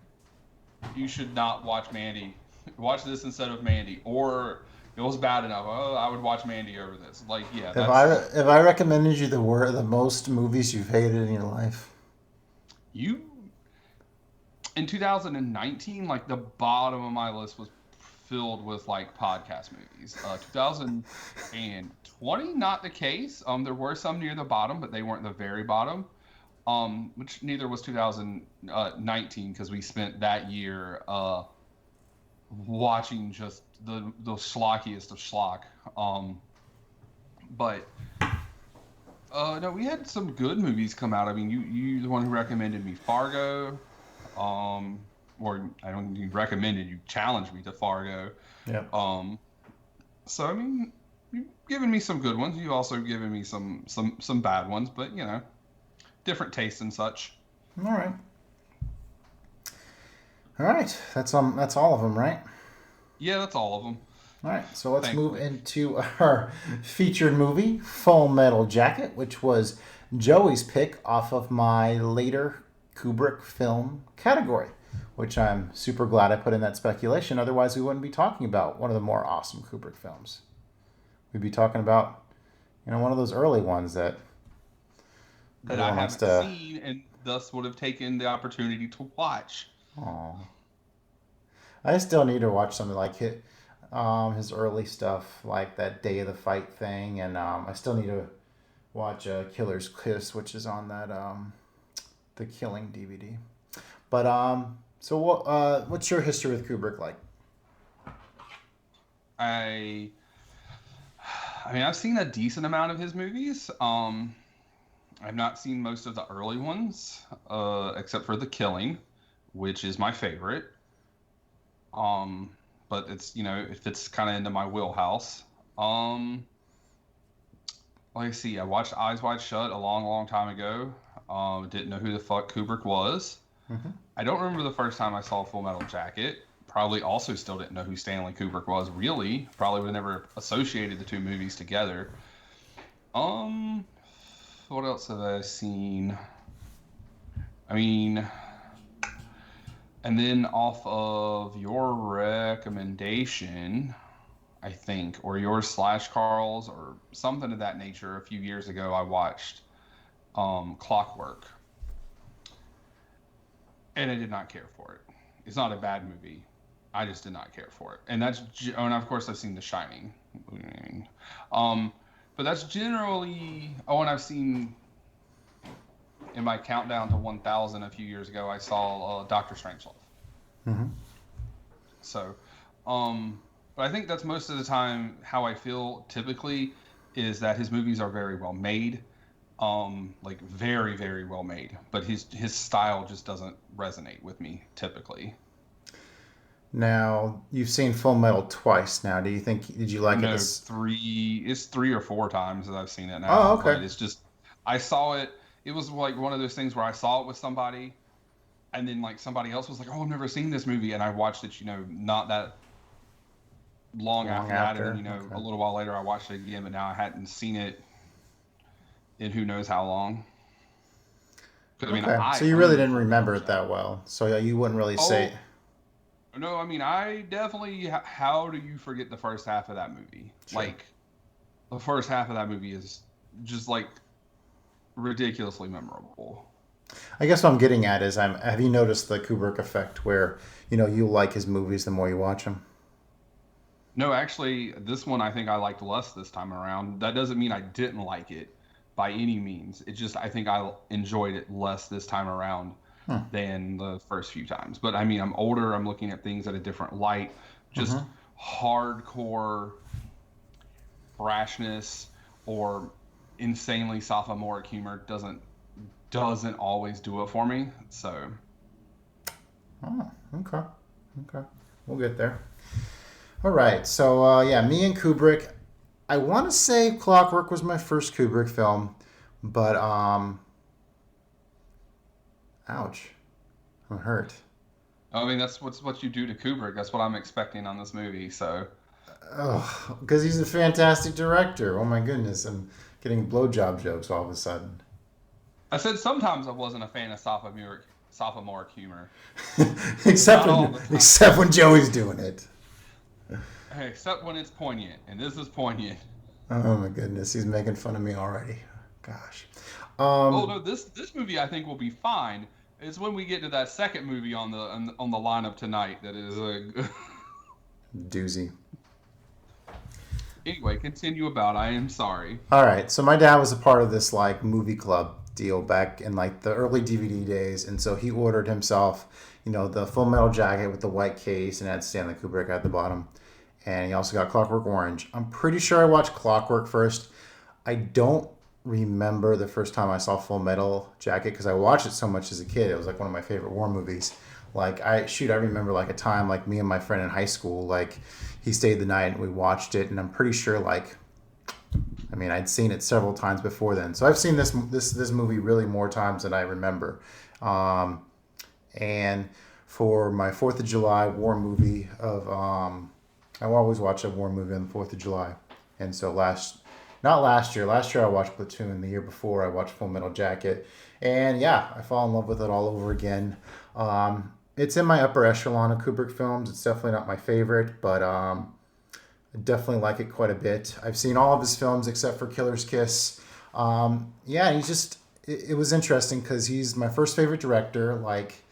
you should not watch Mandy. Watch this instead of Mandy. Or it was bad enough. Oh, I would watch Mandy over this. Like, yeah. If I recommended you the most movies you've hated in your life, in 2019, like the bottom of my list was filled with like podcast movies. 2020, not the case. There were some near the bottom, but they weren't the very bottom. Which neither was 2019, because we spent that year watching just the schlockiest of schlock. But no, we had some good movies come out. I mean, you the one who recommended me Fargo, or I don't think you recommended, you challenged me to Fargo. Yeah. So I mean, you've given me some good ones. You've also given me some bad ones, but you know, different tastes and such. All right. All right. That's all of them, right? Yeah, that's all of them. All right, so let's move into our featured movie, Full Metal Jacket, which was Joey's pick off of my later Kubrick film category, which I'm super glad I put in that speculation. Otherwise, we wouldn't be talking about one of the more awesome Kubrick films. We'd be talking about, one of those early ones that I haven't seen, and thus would have taken the opportunity to watch. Aww. I still need to watch something like his early stuff, like that Day of the Fight thing, and I still need to watch Killer's Kiss, which is on that the Killing DVD. But so what's your history with Kubrick like? I mean, I've seen a decent amount of his movies. I've not seen most of the early ones, except for The Killing, which is my favorite. But it's, it fits kind of into my wheelhouse. Let's see, I watched Eyes Wide Shut a long, long time ago. Didn't know who the fuck Kubrick was. Mm-hmm. I don't remember the first time I saw Full Metal Jacket. Probably also still didn't know who Stanley Kubrick was, really. Probably would have never associated the two movies together. What else have I seen? I mean, and then off of your recommendation, I think, or yours / Carl's, or something of that nature, a few years ago, I watched Clockwork. And I did not care for it. It's not a bad movie. I just did not care for it. And and of course I've seen The Shining. But that's generally, and I've seen, in my countdown to 1,000 a few years ago, I saw Dr. Strangelove. Mm-hmm. So, but I think that's most of the time how I feel typically, is that his movies are very well made. Like very, very well made. But his style just doesn't resonate with me typically. Now, you've seen Full Metal twice now. Did you like it? No, it's 3 or 4 times that I've seen it now. Oh, okay. But it's just, I saw it, it was like one of those things where I saw it with somebody, and then like somebody else was like, oh, I've never seen this movie, and I watched it, not that long after that, and then, okay. A little while later I watched it again, but now I hadn't seen it in who knows how long. Okay. So you really didn't remember it that well. So you wouldn't really say... No, I mean, I definitely. How do you forget the first half of that movie? Sure. Like, the first half of that movie is just like ridiculously memorable. I guess what I'm getting at is, have you noticed the Kubrick effect where, you like his movies the more you watch them? No, actually, this one I think I liked less this time around. That doesn't mean I didn't like it by any means. It just I think I enjoyed it less this time around Hmm. than the first few times. But I mean, I'm older. I'm looking at things at a different light. Just Mm-hmm. hardcore brashness or insanely sophomoric humor doesn't always do it for me. So Oh, okay. Okay. We'll get there. All right. So, yeah, me and Kubrick. I want to say Clockwork was my first Kubrick film, but, ouch. I'm hurt. I mean, that's what you do to Kubrick. That's what I'm expecting on this movie. So Oh, because he's a fantastic director. Oh, my goodness. I'm getting blowjob jokes all of a sudden. I said sometimes I wasn't a fan of sophomoric humor, except not all when the time. except when Joey's doing it. Hey, except when it's poignant, and this is poignant. Oh my goodness, he's making fun of me already. Gosh. Oh Um, no, this movie I think will be fine. It's when we get to that second movie on the lineup tonight that is a. doozy. Anyway, continue about. I am sorry. All right, so my dad was a part of this like movie club deal back in like the early DVD days, and so he ordered himself, the Full Metal Jacket with the white case and it had Stanley Kubrick at the bottom, and he also got Clockwork Orange. I'm pretty sure I watched Clockwork first. I don't remember the first time I saw Full Metal Jacket because I watched it so much as a kid. It was like one of my favorite war movies. Like I remember like a time like me and my friend in high school, like he stayed the night and we watched it, and I'm pretty sure like I mean I'd seen it several times before then. So I've seen this movie really more times than I remember. Um, and for my Fourth of July war movie I always watch a war movie on the Fourth of July, and so not last year. Last year I watched Platoon. The year before I watched Full Metal Jacket, and yeah, I fall in love with it all over again. It's in my upper echelon of Kubrick films. It's definitely not my favorite, but I definitely like it quite a bit. I've seen all of his films except for Killer's Kiss. Yeah, it was interesting because he's my first favorite director. Like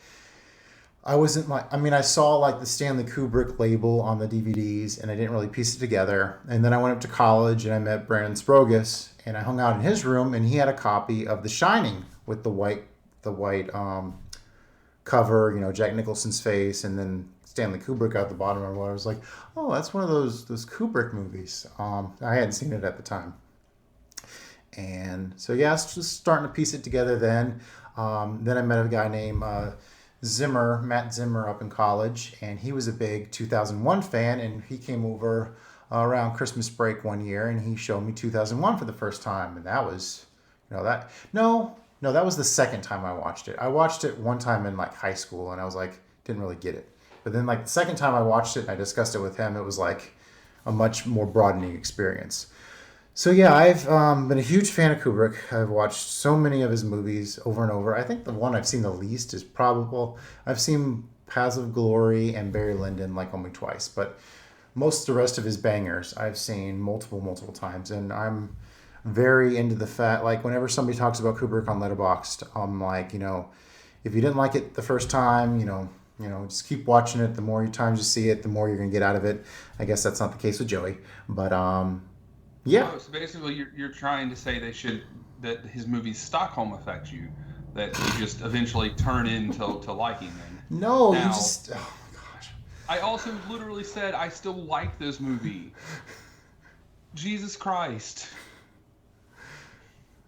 I wasn't like, I mean, I saw like the Stanley Kubrick label on the DVDs and I didn't really piece it together. And then I went up to college and I met Brandon Sprogus and I hung out in his room and he had a copy of The Shining with the white cover, Jack Nicholson's face and then Stanley Kubrick at the bottom. And I was like, oh, that's one of those Kubrick movies. I hadn't seen it at the time. And so, yeah, it's just starting to piece it together then. Then I met a guy named Matt Zimmer, up in college, and he was a big 2001 fan, and he came over around Christmas break one year, and he showed me 2001 for the first time, and that was, no, that was the second time I watched it. I watched it one time in like high school, and I was like, didn't really get it. But then like the second time I watched it, and I discussed it with him, it was like a much more broadening experience. So yeah, I've been a huge fan of Kubrick. I've watched so many of his movies over and over. I think the one I've seen the least is probable. I've seen Paths of Glory and Barry Lyndon like only twice, but most of the rest of his bangers I've seen multiple times, and I'm very into the fact like whenever somebody talks about Kubrick on Letterboxd, I'm like, if you didn't like it the first time, just keep watching it. The more times you see it, the more you're gonna get out of it. I guess that's not the case with Joey, but yeah. Oh, so basically, you're trying to say that his movies Stockholm affect you, that you just eventually turn into to liking them. No, you Now, just. Oh my gosh. I also literally said I still like this movie. Jesus Christ.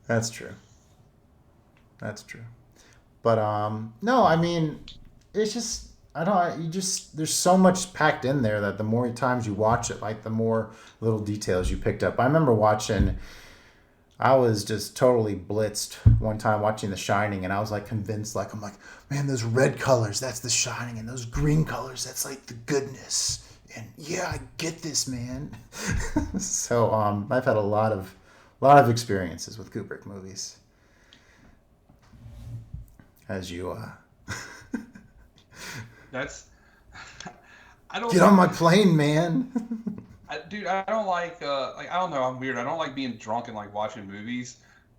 That's true. That's true. But no, I mean, it's just I don't. You just there's so much packed in there that the more times you watch it, like the more little details you picked up. I remember watching. I was just totally blitzed one time watching The Shining, and I was like convinced, like I'm like, man, those red colors, that's The Shining, and those green colors, that's like the goodness. And yeah, I get this, man. So I've had a lot of experiences with Kubrick movies, as you That's I don't Get on my like, plane, man. dude. I don't like I don't know. I'm weird. I don't like being drunk and like watching movies.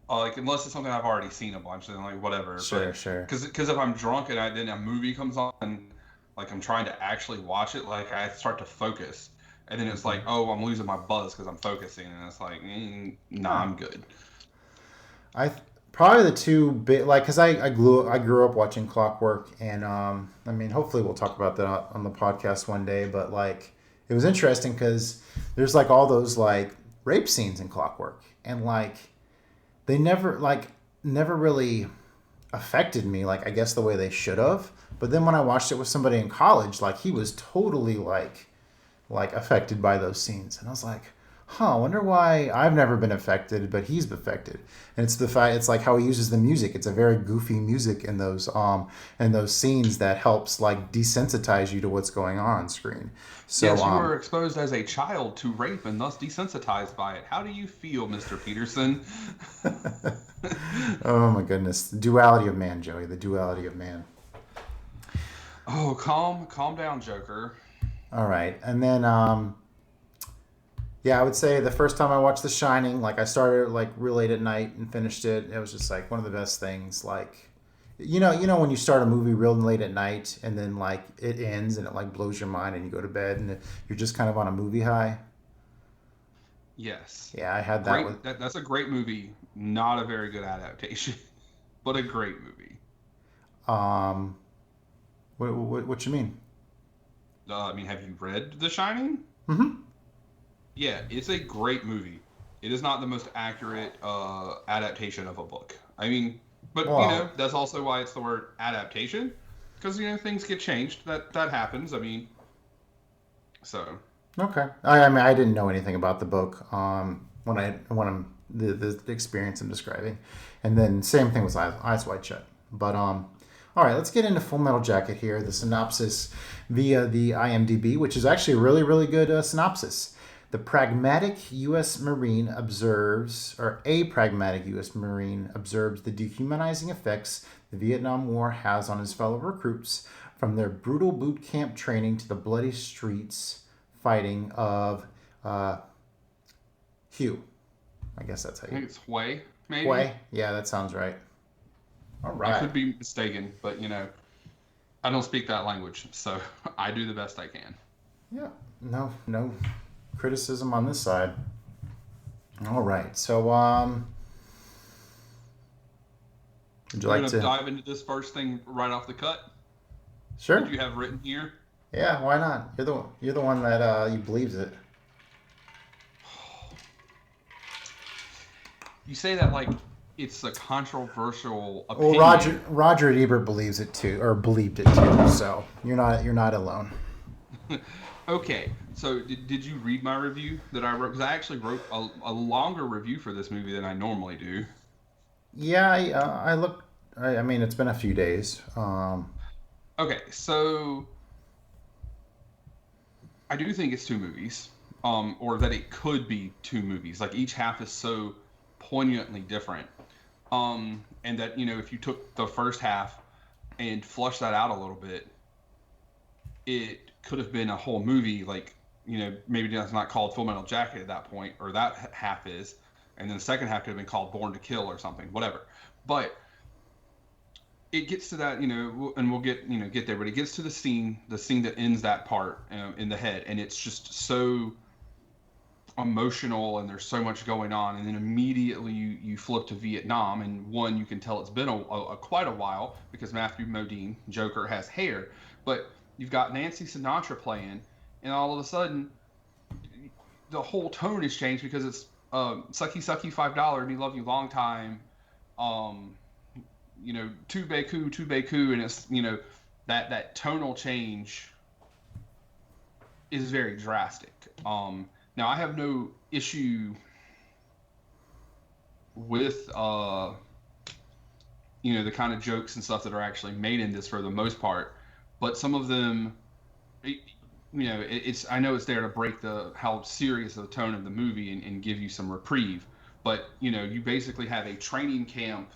Like unless it's something I've already seen a bunch, then like whatever. Sure, But sure. because if I'm drunk and then a movie comes on and like I'm trying to actually watch it, like I start to focus, and then it's like, oh, I'm losing my buzz because I'm focusing, and it's like, nah, I'm good. I probably the two big like because I grew up watching Clockwork, and I mean hopefully we'll talk about that on the podcast one day. But like it was interesting because there's like all those like rape scenes in Clockwork, and like they never really affected me like I guess the way they should have. But then when I watched it with somebody in college, like he was totally like affected by those scenes, and I was like, huh, I wonder why I've never been affected, but he's affected. And it's the fact it's like how he uses the music. It's a very goofy music in those scenes that helps like desensitize you to what's going on screen. So Yes, you were exposed as a child to rape and thus desensitized by it. How do you feel, Mr. Peterson? oh my goodness, the duality of man, Joey, the duality of man. Oh, calm down, Joker. All right, and then yeah, I would say the first time I watched The Shining, like I started like real late at night and finished it. It was just like one of the best things. Like, you know when you start a movie real late at night and then like it ends and it like blows your mind and you go to bed and you're just kind of on a movie high. Yes. Yeah, I had that. Great. That's a great movie. Not a very good adaptation, but a great movie. What you mean? I mean, have you read The Shining? Mm-hmm. Yeah, it's a great movie. It is not the most accurate adaptation of a book. I mean, but Wow. you know, that's also why it's the word adaptation, because you know things get changed. That happens. I mean, so Okay. I mean, I didn't know anything about the book when I'm the experience I'm describing, and then same thing with Eyes Wide Shut. But all right, let's get into Full Metal Jacket here. The synopsis via the IMDb, which is actually a really really good synopsis. A pragmatic U.S. Marine observes the dehumanizing effects the Vietnam War has on his fellow recruits, from their brutal boot camp training to the bloody streets fighting of Hue. I guess that's how I think you. it's Hue, maybe. Hue? Yeah, that sounds right. All I right. could be mistaken, but you know, I don't speak that language, so I do the best I can. Yeah. No criticism on this side. All right. So would you We're like gonna to dive into this first thing right off the cut. Sure. That you have written here. Yeah, why not? You're the one that you believes it. You say that like it's a controversial Well, opinion. Roger Ebert believes it too, or believed it too. So you're not alone. Okay, so did you read my review that I wrote? Because I actually wrote a longer review for this movie than I normally do. Yeah, I looked. I mean, it's been a few days. Okay, so I do think it's two movies, or that it could be two movies. Like each half is so poignantly different, and that you know if you took the first half and flushed that out a little bit, it could have been a whole movie. Like you know maybe it's not called Full Metal Jacket at that point, or that half is, and then the second half could have been called Born to Kill or something, whatever. But it gets to that, you know, and we'll get there, but it gets to the scene that ends that part in the head, and it's just so emotional, and there's so much going on, and then immediately you flip to Vietnam, and one, you can tell it's been quite a while because Matthew Modine, Joker, has hair, but you've got Nancy Sinatra playing, and all of a sudden the whole tone has changed because it's sucky sucky $5 me love you long time, you know, tu Beku, and it's, you know, that tonal change is very drastic. Now I have no issue with you know, the kind of jokes and stuff that are actually made in this for the most part, but some of them, you know, it's I know it's there to break how serious the tone of the movie and give you some reprieve, but you know, you basically have a training camp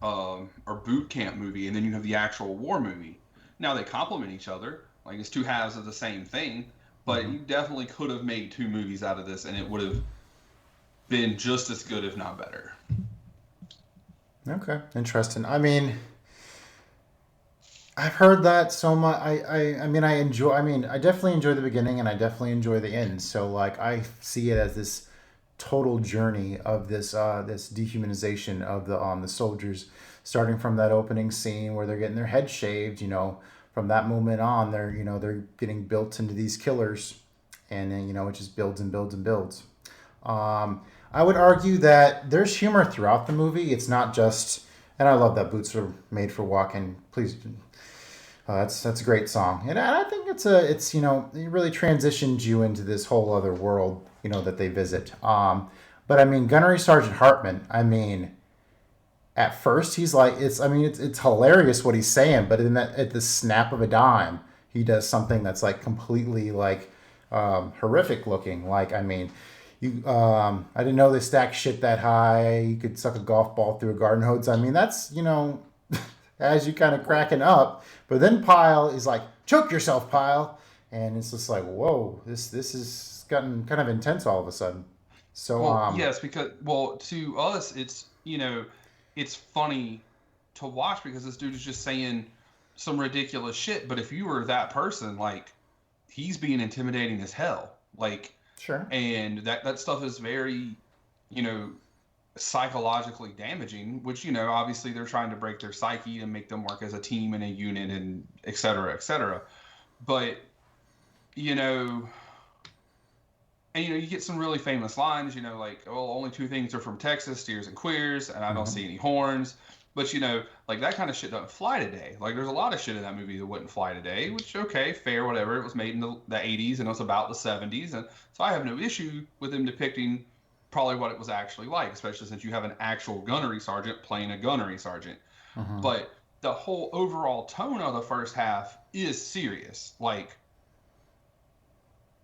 or boot camp movie, and then you have the actual war movie. Now they complement each other, Like it's two halves of the same thing. But you definitely could have made two movies out of this, and it would have been just as good, if not better. Okay, interesting. I mean, I've heard that so much. I mean, I enjoy. I mean, I definitely enjoy the beginning, and I definitely enjoy the end. So, like, I see it as this total journey of this dehumanization of the soldiers, starting from that opening scene where they're getting their head shaved. You know, from that moment on, they're getting built into these killers, and then it just builds and builds and builds. I would argue that there's humor throughout the movie. It's not just, and I love that boots are made for walking. Please, that's a great song, and I think it's it really transitions you into this whole other world that they visit. But I mean, Gunnery Sergeant Hartman. I mean, at first he's like it's hilarious what he's saying, but at the snap of a dime, he does something that's like completely like horrific looking. Like I mean. I didn't know they stacked shit that high. You could suck a golf ball through a garden hose. I mean, that's, as you kind of cracking up. But then Pyle is like, choke yourself, Pyle. And it's just like, whoa, this has gotten kind of intense all of a sudden. So, yes, because, to us, it's funny to watch because this dude is just saying some ridiculous shit. But if you were that person, like, he's being intimidating as hell. Like, sure. And that stuff is very, psychologically damaging, which, obviously they're trying to break their psyche and make them work as a team and a unit and et cetera, et cetera. But, and, you get some really famous lines, like, well, only two things are from Texas, steers and queers, and I don't see any horns. But, like that kind of shit doesn't fly today. Like there's a lot of shit in that movie that wouldn't fly today, which, okay, fair, whatever. It was made in the 80s and it was about the 70s. And so I have no issue with them depicting probably what it was actually like, especially since you have an actual gunnery sergeant playing a gunnery sergeant. But the whole overall tone of the first half is serious. Like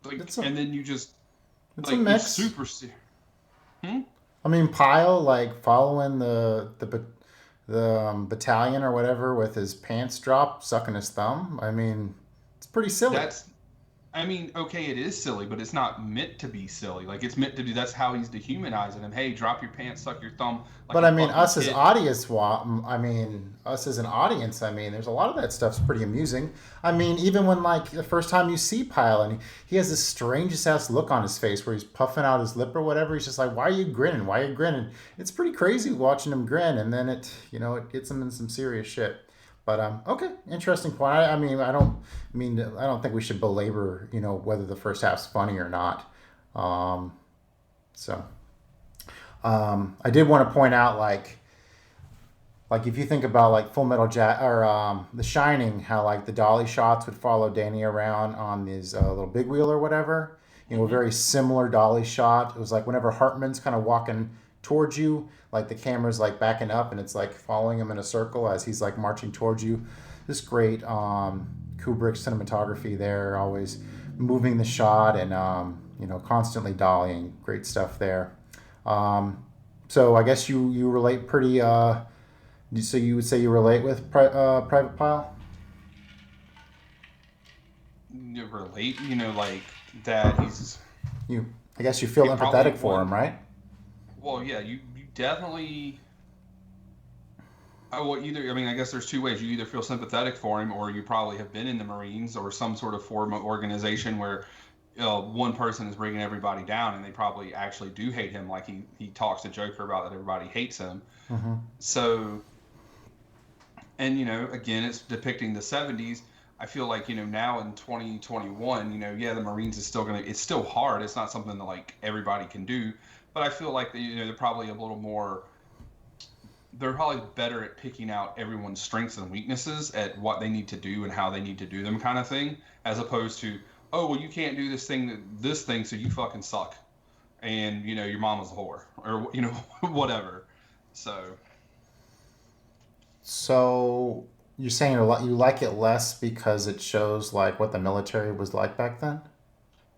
and then you just, it's like, a mix. It's super serious. I mean, Pyle, like, following the battalion or whatever with his pants dropped, sucking his thumb. I mean, it's pretty silly. Okay, it is silly, but it's not meant to be silly. Like, it's meant to do, that's how he's dehumanizing him. Hey, drop your pants, suck your thumb. Like, but I mean, us as audience, us as an audience, I mean, there's a lot of that stuff's pretty amusing. I mean, even when, like, the first time you see Pyle and he has this strangest ass look on his face where he's puffing out his lip or whatever. He's just like, why are you grinning? Why are you grinning? It's pretty crazy watching him grin, and then it gets him in some serious shit. But okay, interesting point. I don't think we should belabor whether the first half's funny or not. I did want to point out like if you think about like Full Metal Jacket or The Shining, how like the dolly shots would follow Danny around on his little big wheel or whatever. A very similar dolly shot. It was like whenever Hartman's kind of walking towards you, like the camera's like backing up and it's like following him in a circle as he's like marching towards you. This great Kubrick cinematography there, always moving the shot and constantly dollying. Great stuff there. So I guess you relate pretty. So you would say you relate with Private Pyle? You relate, like that he's. I guess you feel empathetic for him, right? Well, yeah, you definitely. I guess there's two ways. You either feel sympathetic for him, or you probably have been in the Marines or some sort of form of organization where one person is bringing everybody down, and they probably actually do hate him. Like he talks to Joker about that everybody hates him. So, and again, it's depicting the 70s. I feel like now in 2021, the Marines is still it's still hard. It's not something that like everybody can do. But I feel like they're probably a little more. They're probably better at picking out everyone's strengths and weaknesses at what they need to do and how they need to do them, kind of thing, as opposed to, oh well, you can't do this thing, so you fucking suck, and your mama's a whore, or whatever. So you're saying you like it less because it shows like what the military was like back then?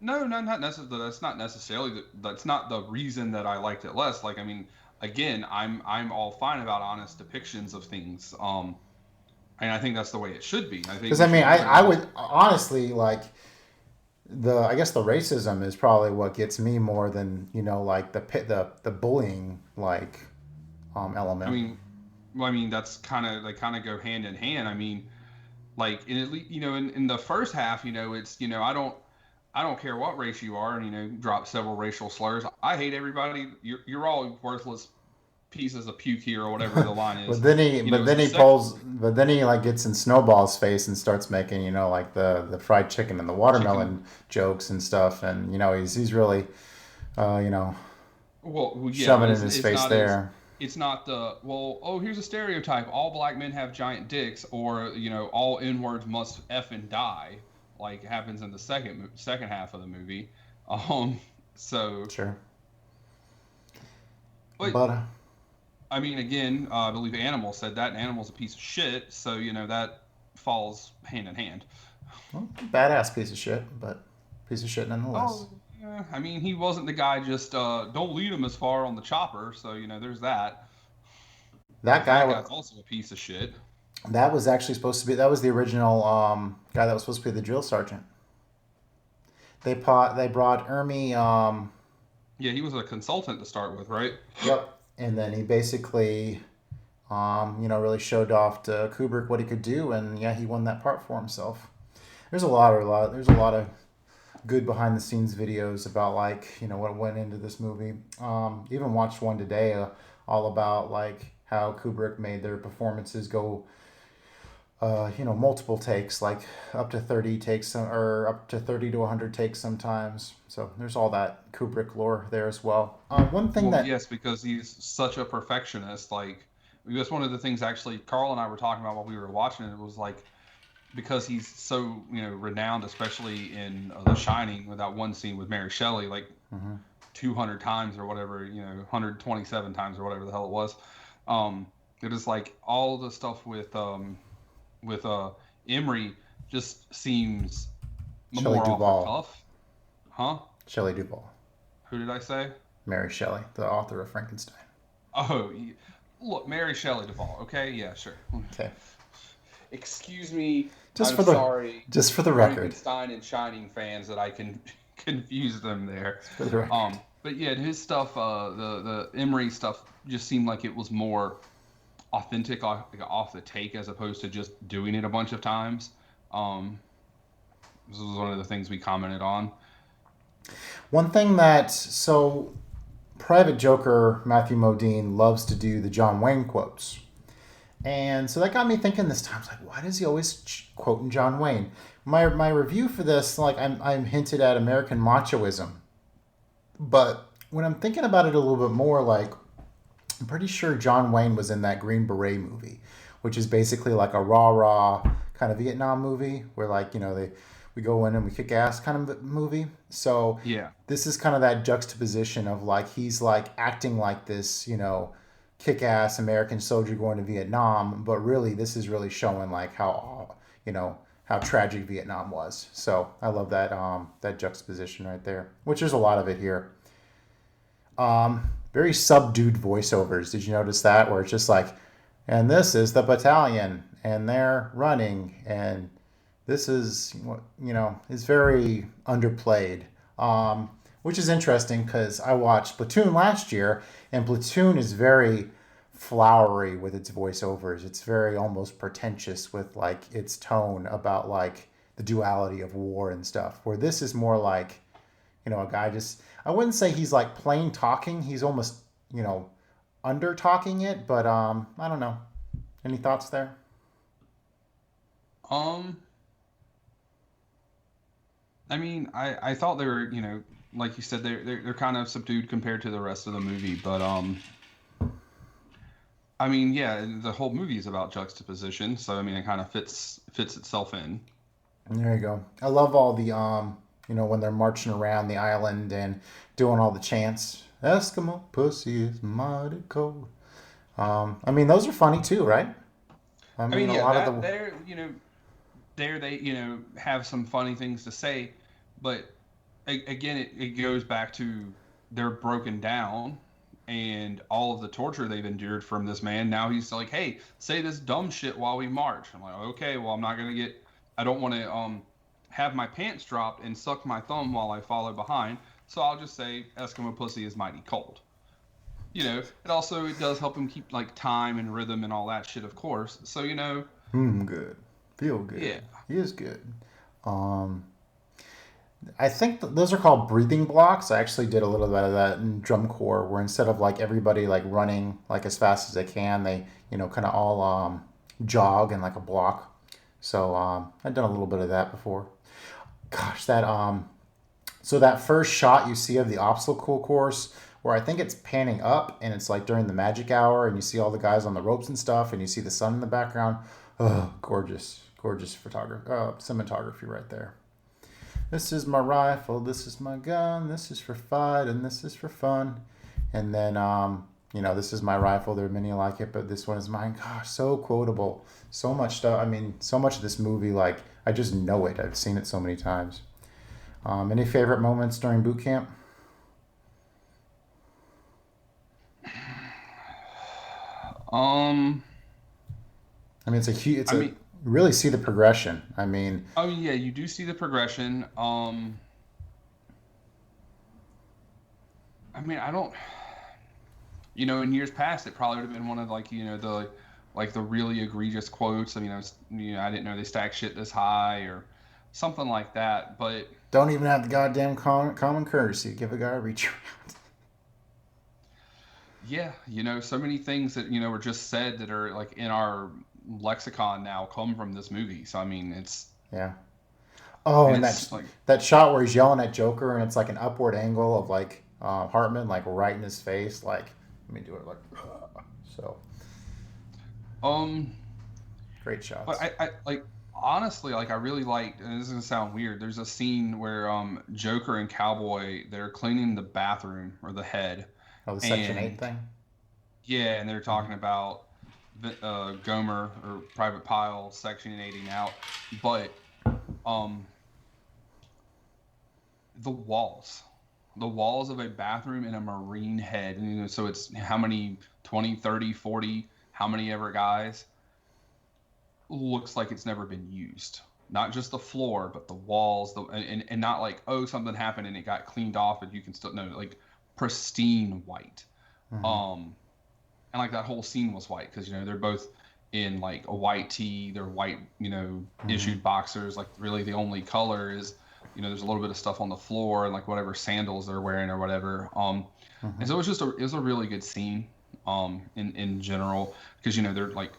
No, not necessarily. That's not the reason that I liked it less. Like, again, I'm all fine about honest depictions of things. And I think that's the way it should be. I think Because I mean, I would honestly like I guess the racism is probably what gets me more than like the bullying like element. I mean that's kind of go hand in hand. I mean, like in at least in the first half, it's I don't care what race you are, and drop several racial slurs. I hate everybody. You're all worthless pieces of puke here, or whatever the line is. But then he like gets in Snowball's face and starts making like the fried chicken and the watermelon jokes and stuff, and he's really shoving it in his face there. It's not here's a stereotype: all black men have giant dicks, or all N-words must F and die, like happens in the second half of the movie. So sure, but I mean, again, I believe Animal said that, and Animal's a piece of shit, so that falls hand in hand. Well, badass piece of shit, but piece of shit nonetheless. Oh, yeah. I mean, he wasn't the guy just don't lead him as far on the chopper, so there's that. That guy's also a piece of shit. That was actually supposed to be. That was the original guy that was supposed to be the drill sergeant. They brought Ermi. Yeah, he was a consultant to start with, right? Yep. And then he basically, really showed off to Kubrick what he could do, and yeah, he won that part for himself. There's a lot of good behind the scenes videos about like what went into this movie. Even watched one today, all about like how Kubrick made their performances go. Multiple takes, like up to 30 takes, or up to 30 to 100 takes sometimes. So there's all that Kubrick lore there as well. Yes, because he's such a perfectionist. Like, that's one of the things actually Carl and I were talking about while we were watching it. Was like, because he's so renowned, especially in The Shining, with that one scene with Mary Shelley, like 200 times or whatever, 127 times or whatever the hell it was. It was like all the stuff with Emery just seems Shelley more Duvall. off the cuff. Huh? Shelley Duvall. Who did I say? Mary Shelley, the author of Frankenstein. Oh, look, Mary Shelley Duvall. Okay, yeah, sure. Okay. Excuse me. Just for the record. Frankenstein and Shining fans that I can confuse them there. For the record. But yeah, his stuff, the Emery stuff, just seemed like it was more authentic off the take, as opposed to just doing it a bunch of times. This was one of the things we commented on. One thing Private Joker Matthew Modine loves to do the John Wayne quotes. And so that got me thinking this time, I was like, why does he always quoting John Wayne? My review for this, like I'm hinted at American machoism. But when I'm thinking about it a little bit more, like, I'm pretty sure John Wayne was in that Green Beret movie, which is basically like a rah-rah kind of Vietnam movie where, like, we go in and we kick ass kind of movie. So yeah, this is kind of that juxtaposition of like, he's like acting like this, kick-ass American soldier going to Vietnam, but really this is really showing like how tragic Vietnam was. So I love that that juxtaposition right there, which there's a lot of it here. Very subdued voiceovers. Did you notice that? Where it's just like, and this is the battalion, and they're running, and this is, is very underplayed. Which is interesting because I watched Platoon last year, and Platoon is very flowery with its voiceovers. It's very almost pretentious with like its tone about like the duality of war and stuff. Where this is more like, a guy just, I wouldn't say he's like plain talking. He's almost, under talking it, but I don't know. Any thoughts there? I mean, I thought they were, like you said, they're kind of subdued compared to the rest of the movie, but I mean, yeah, the whole movie is about juxtaposition, so I mean, it kind of fits itself in. There you go. I love all the when they're marching around the island and doing all the chants. Eskimo pussy is mighty cold. I mean, those are funny too, right? I mean, yeah, a lot of the there they have some funny things to say, but again, it goes back to they're broken down, and all of the torture they've endured from this man. Now he's like, hey, say this dumb shit while we march. I'm like, okay, well, I'm not gonna get. I don't want to have my pants dropped and suck my thumb while I follow behind. So I'll just say Eskimo pussy is mighty cold. It does help him keep like time and rhythm and all that shit, of course. So Good. Feel good. yeah, He is good. Um, I think those are called breathing blocks. I actually did a little bit of that in drum corps, where instead of like everybody like running like as fast as they can, they kind of all jog in like a block. So I've done a little bit of that before. Gosh, that so that first shot you see of the obstacle course, where I think it's panning up and it's like during the magic hour, and you see all the guys on the ropes and stuff, and you see the sun in the background. Oh, gorgeous, gorgeous photography, cinematography right there. This is my rifle, this is my gun, this is for fight, and this is for fun. And then, this is my rifle. There are many like it, but this one is mine. Gosh, so quotable. So much stuff. I mean, so much of this movie, like, I just know it. I've seen it so many times. Any favorite moments during boot camp? um, I mean, it's a huge. I mean, You really see the progression. I mean, oh yeah, you do see the progression. I mean, I don't. In years past, it probably would have been one of the really egregious quotes. I mean, I didn't know they stacked shit this high or something like that. But don't even have the goddamn common courtesy to give a guy a reach around. yeah, so many things that were just said that are like in our lexicon now come from this movie. So I mean, Yeah. Oh, and it's like, that shot where he's yelling at Joker, and it's like an upward angle of like Hartman, like right in his face. Like, let me do it like so. um, Great shots. but I like honestly, like I really liked, and this is gonna sound weird. There's a scene where Joker and Cowboy, they're cleaning the bathroom or the head, Oh, the Section 8 and thing. yeah, and they're talking about Gomer or Private Pile sectioning 80 out, but um, the walls of a bathroom in a Marine head, and so it's how many 20, 30, 40, how many ever guys, looks like it's never been used. Not just the floor, but the walls, and not like, oh, something happened and it got cleaned off, and you can still know, like pristine white. Um, and like that whole scene was white because they're both in like a white tee, they're white, issued boxers. Like really, the only color is, there's a little bit of stuff on the floor and like whatever sandals they're wearing or whatever. And so it was a really good scene, in general, because they're like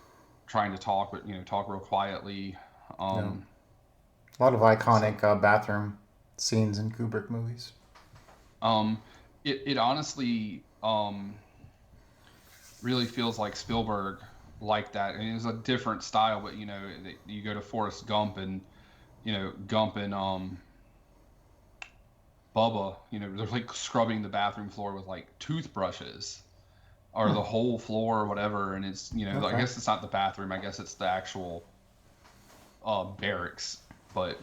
trying to talk, but talk real quietly. Yeah. A lot of iconic bathroom scenes in Kubrick movies. Um, it honestly really feels like Spielberg like that. I mean, it's a different style, but you go to Forrest Gump and Gump and Bubba, they're like scrubbing the bathroom floor with like toothbrushes or the whole floor or whatever, and it's I Okay. guess it's not the bathroom, I guess it's the actual barracks, but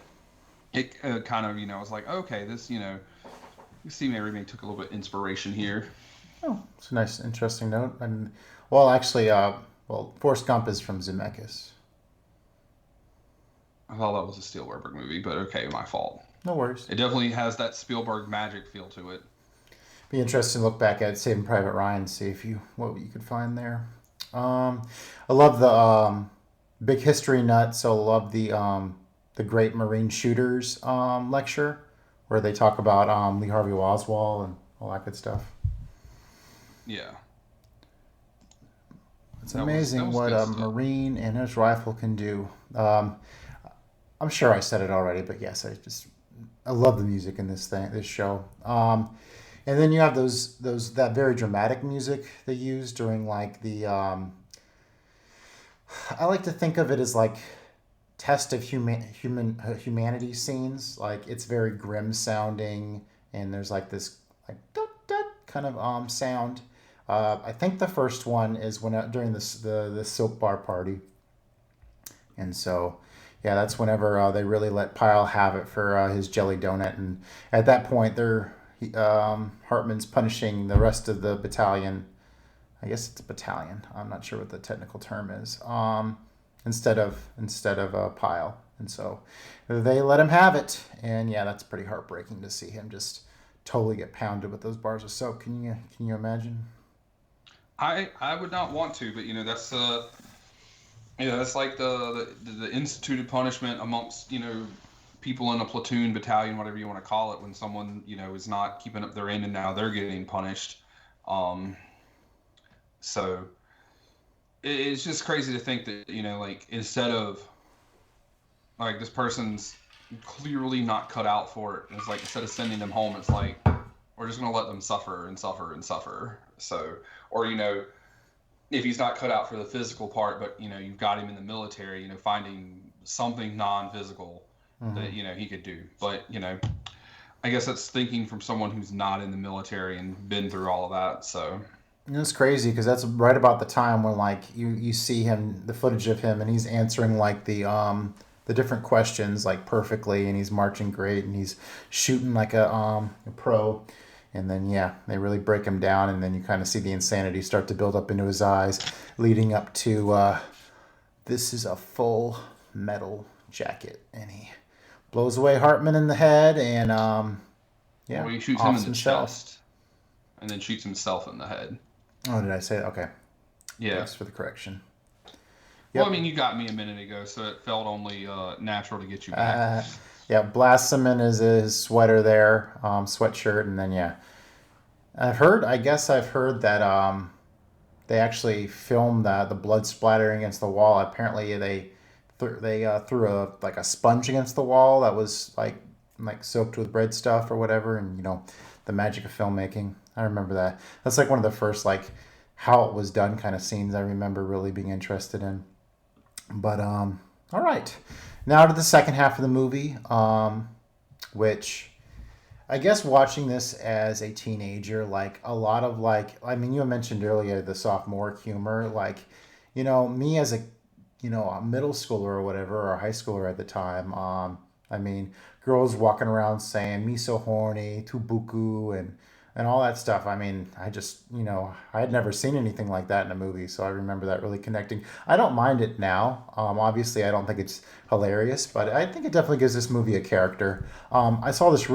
it kind of I was like, okay, this you see maybe they took a little bit inspiration here. Oh, it's a nice, interesting note. And well, actually, Forrest Gump is from Zemeckis. I thought that was a Spielberg movie, but okay, my fault. No worries. It definitely has that Spielberg magic feel to it. Be interesting to look back at Saving Private Ryan, see if what you could find there. I love the big history nut, so I love the Great Marine Shooters lecture, where they talk about Lee Harvey Oswald and all that good stuff. Yeah. It's That amazing was what good a stuff. Marine and his rifle can do. I'm sure I said it already, but yes, I love the music in this show. And then you have that very dramatic music they use during like the I like to think of it as like test of humanity scenes. Like it's very grim sounding, and there's like this like dut, dut kind of sound. I think the first one is during the soap bar party, and so yeah, that's whenever they really let Pyle have it for his jelly donut, and at that point Hartman's punishing the rest of the battalion. I guess it's a battalion. I'm not sure what the technical term is. Instead of a Pyle, and so they let him have it. And yeah, that's pretty heartbreaking to see him just totally get pounded with those bars of soap. Can you imagine? I would not want to, but that's that's like the instituted punishment amongst people in a platoon, battalion, whatever you want to call it, when someone is not keeping up their end and now they're getting punished. So it's just crazy to think that like instead of like this person's clearly not cut out for it, it's like instead of sending them home, it's like we're just gonna let them suffer and suffer and suffer. So, or if he's not cut out for the physical part, but you've got him in the military, finding something non-physical that he could do. But I guess that's thinking from someone who's not in the military and been through all of that. So it's crazy because that's right about the time when like you see him, the footage of him, and he's answering like the different questions like perfectly, and he's marching great, and he's shooting like a pro. And then, yeah, they really break him down, and then you kind of see the insanity start to build up into his eyes, leading up to this is a full metal jacket. And he blows away Hartman in the head, and well, he shoots him in the chest, and then shoots himself in the head. Oh, did I say that? Okay. Yeah. Thanks for the correction. Yep. Well, I mean, you got me a minute ago, so it felt only natural to get you back. Yeah, blasts him in his sweater there, sweatshirt, and then yeah. I've heard that they actually filmed the blood splattering against the wall. Apparently they threw a sponge against the wall that was like soaked with bread stuff or whatever, and the magic of filmmaking. I remember that. That's like one of the first like how it was done kind of scenes I remember really being interested in. But all right. Now to the second half of the movie, which I guess watching this as a teenager, like a lot of you mentioned earlier the sophomore humor, me as a middle schooler or whatever, or a high schooler at the time, girls walking around saying "me so horny," "tubuku," and all that stuff. I just, I had never seen anything like that in a movie, so I remember that really connecting. I don't mind it now. Obviously, I don't think it's hilarious, but I think it definitely gives this movie a character. I saw this,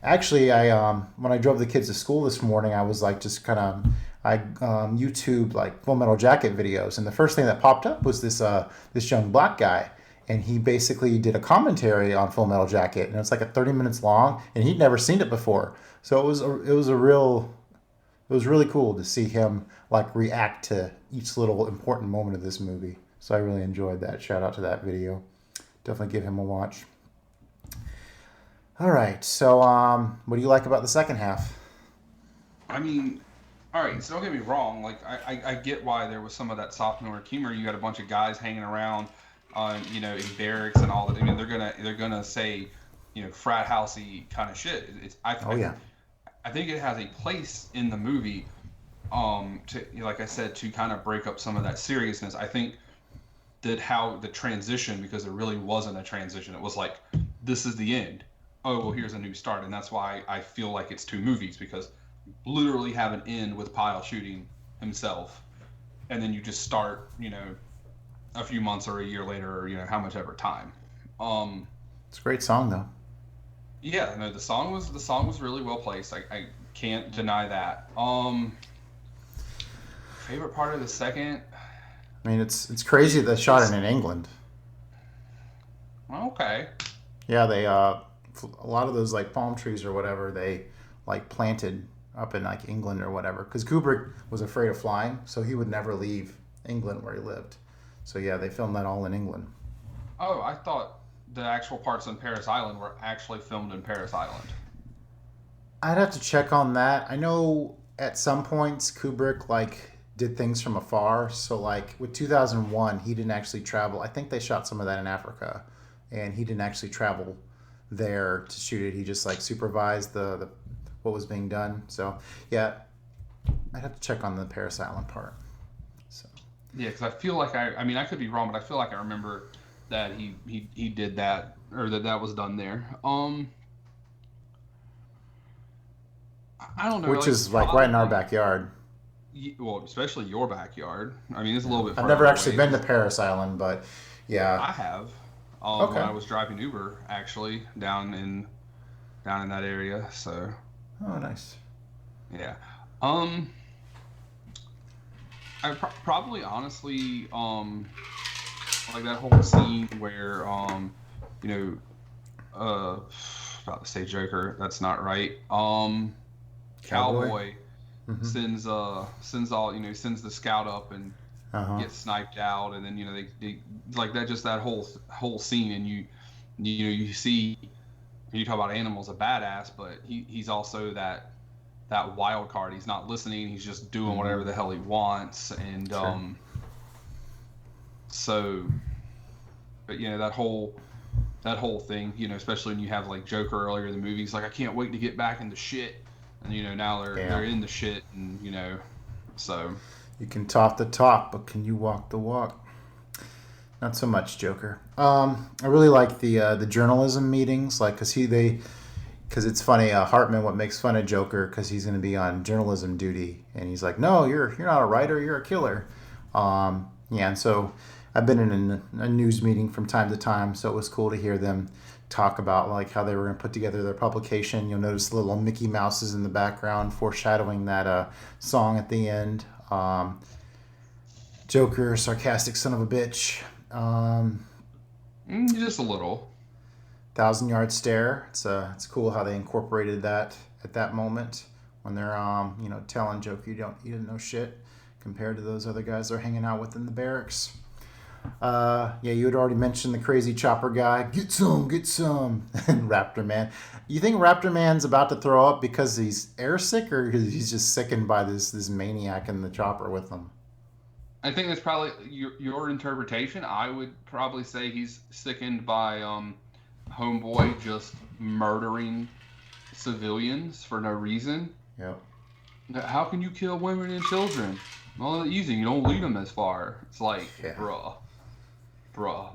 actually, when I drove the kids to school this morning, I was like, just kind of, YouTube like Full Metal Jacket videos, and the first thing that popped up was this young black guy. And he basically did a commentary on Full Metal Jacket, and it's like 30 minutes long, and he'd never seen it before. So it was really cool to see him like react to each little important moment of this movie. So I really enjoyed that. Shout out to that video. Definitely give him a watch. All right. So what do you like about the second half? All right. So don't get me wrong. Like I get why there was some of that sophomore humor. You got a bunch of guys hanging around in barracks and all that. They're gonna say, frat housey kind of shit. I think it has a place in the movie, to like I said, to kind of break up some of that seriousness. I think that how the transition, because there really wasn't a transition. It was like, this is the end. Oh well, here's a new start, and that's why I feel like it's two movies, because you literally have an end with Pyle shooting himself, and then you just start, a few months or a year later, or how much ever time. It's a great song though. Yeah, no, the song was really well placed. I can't deny that. Favorite part of the second? It's crazy they shot it in England. Okay. Yeah, they a lot of those like palm trees or whatever they like planted up in like England or whatever, because Kubrick was afraid of flying, so he would never leave England where he lived. So yeah, they filmed that all in England. Oh, I thought the actual parts on Paris Island were actually filmed in Paris Island. I'd have to check on that. I know at some points Kubrick like did things from afar. So like with 2001, he didn't actually travel. I think they shot some of that in Africa, and he didn't actually travel there to shoot it. He just like supervised the what was being done. So yeah, I'd have to check on the Paris Island part. So yeah, because I feel like I could be wrong, but I feel like I remember that he did that, or that was done there. I don't know. Which is like right in our backyard. Well, especially your backyard. I mean, it's a little bit. I've never further actually away. been to Paris Island, but yeah. I have. Okay. When I was driving Uber, actually, down in that area. So. Oh, nice. Yeah. I probably honestly like that whole scene where about to say Joker, that's not right. Cowboy Mm-hmm. sends sends the scout up and gets sniped out, and then they like that, just that whole scene, and you see, you talk about Animal's a badass, but he's also that wild card. He's not listening. He's just doing whatever the hell he wants, and Sure. So, but that whole thing, especially when you have like Joker earlier in the movie, he's like, I can't wait to get back in the shit, and now they're in the shit, and so. You can talk the talk, but can you walk the walk? Not so much Joker. I really like the journalism meetings, like because it's funny. Hartman what makes fun of Joker because he's going to be on journalism duty, and he's like, no, you're not a writer, you're a killer. And so I've been in a news meeting from time to time, so it was cool to hear them talk about like how they were going to put together their publication. You'll notice little Mickey Mouses in the background foreshadowing that song at the end. Joker, sarcastic son of a bitch. Just a little. 1,000-yard stare. It's cool how they incorporated that at that moment when they're telling Joker you didn't know shit compared to those other guys they're hanging out with in the barracks. You had already mentioned the crazy chopper guy. Get some, and Raptor Man. You think Raptor Man's about to throw up because he's airsick, or because he's just sickened by this maniac in the chopper with him? I think that's probably your interpretation. I would probably say he's sickened by Homeboy just murdering civilians for no reason. Yep. How can you kill women and children? Well, easy. You don't lead them as far. It's like, bruh,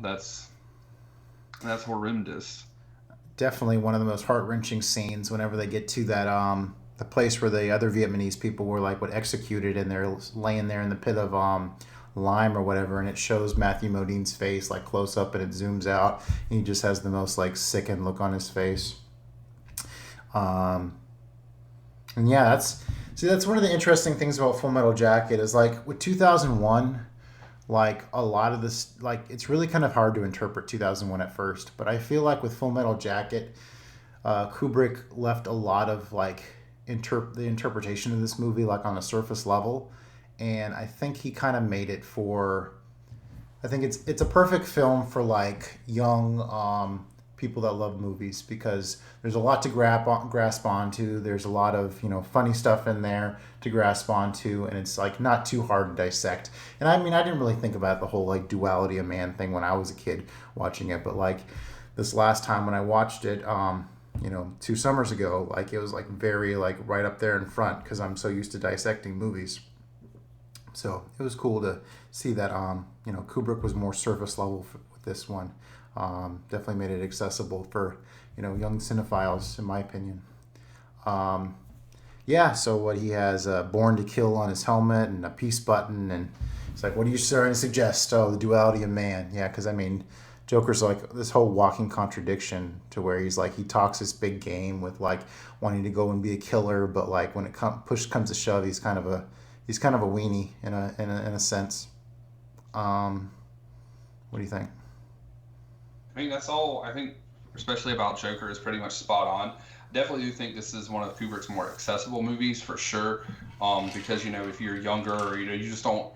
that's horrendous. Definitely one of the most heart-wrenching scenes whenever they get to that the place where the other Vietnamese people were executed, and they're laying there in the pit of lime or whatever, and it shows Matthew Modine's face like close up, and it zooms out, and he just has the most like sickened look on his face. And yeah, that's one of the interesting things about Full Metal Jacket is like with 2001, like a lot of this, like it's really kind of hard to interpret 2001 at first, but I feel like with Full Metal Jacket, Kubrick left a lot of like the interpretation of this movie like on a surface level, and I think he kind of made it for, I think it's a perfect film for like young people that love movies, because there's a lot to grasp onto. There's a lot of funny stuff in there to grasp onto, and it's like not too hard to dissect. And I mean, I didn't really think about the whole like duality of man thing when I was a kid watching it, but like this last time when I watched it 2 summers ago, like it was like very like right up there in front because I'm so used to dissecting movies. So it was cool to see that Kubrick was more surface level with this one. Definitely made it accessible for young cinephiles, in my opinion. So what he has, Born to Kill on his helmet and a peace button, and it's like, what are you starting to suggest? Oh, the duality of man. Yeah, because I mean, Joker's like this whole walking contradiction to where he's like, he talks this big game with like wanting to go and be a killer, but like when push comes to shove, he's kind of a weenie in a sense. What do you think? I mean, that's all I think, especially about Joker, is pretty much spot on. Definitely do think this is one of Kubrick's more accessible movies for sure. Because if you're younger, or you just don't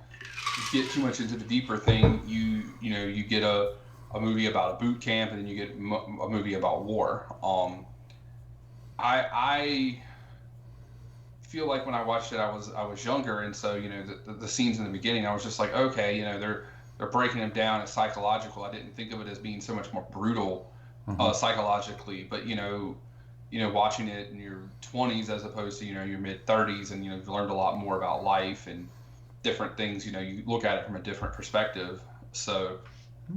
get too much into the deeper thing, you get a movie about a boot camp, and then you get a movie about war. I feel like when I watched it, I was younger, and so the scenes in the beginning, I was just like, okay, they're breaking him down as psychological. I didn't think of it as being so much more brutal psychologically, but watching it in your 20s as opposed to your mid 30s, and you've learned a lot more about life and different things. You look at it from a different perspective. So,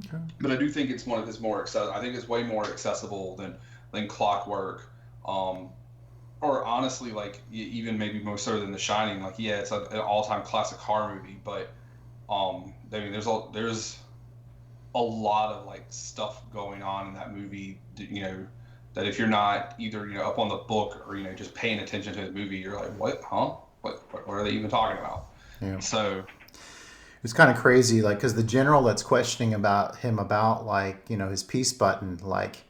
okay. But I do think it's one of his more accessible. I think it's way more accessible than Clockwork. or honestly, like even maybe more so than The Shining. Like, yeah, it's an all-time classic horror movie, but I mean, there's a lot of like stuff going on in that movie. That if you're not either up on the book or just paying attention to the movie, you're like, what, huh? What are they even talking about? Yeah. So It's kind of crazy, like, because the general that's questioning about him about, like, his peace button, like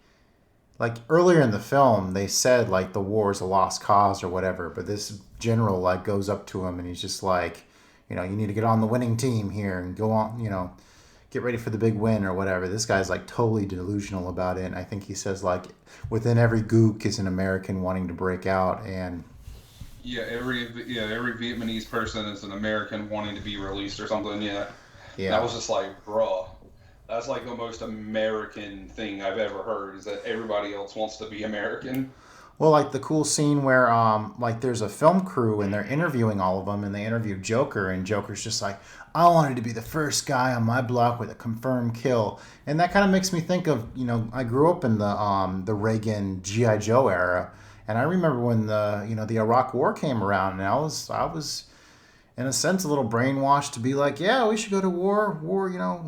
earlier in the film, they said, like, the war is a lost cause or whatever, but this general, like, goes up to him and he's just like, you need to get on the winning team here and go on, get ready for the big win or whatever. This guy's, like, totally delusional about it. And I think he says, like, within every gook is an American wanting to break out. And yeah, every Vietnamese person is an American wanting to be released or something. Yeah. That was just like, bruh. That's like the most American thing I've ever heard, is that everybody else wants to be American. Well, like the cool scene where, like, there's a film crew and they're interviewing all of them, and they interview Joker, and Joker's just like, I wanted to be the first guy on my block with a confirmed kill, and that kind of makes me think of, I grew up in the Reagan G.I. Joe era, and I remember when the Iraq War came around, and I was in a sense a little brainwashed to be like, yeah, we should go to war,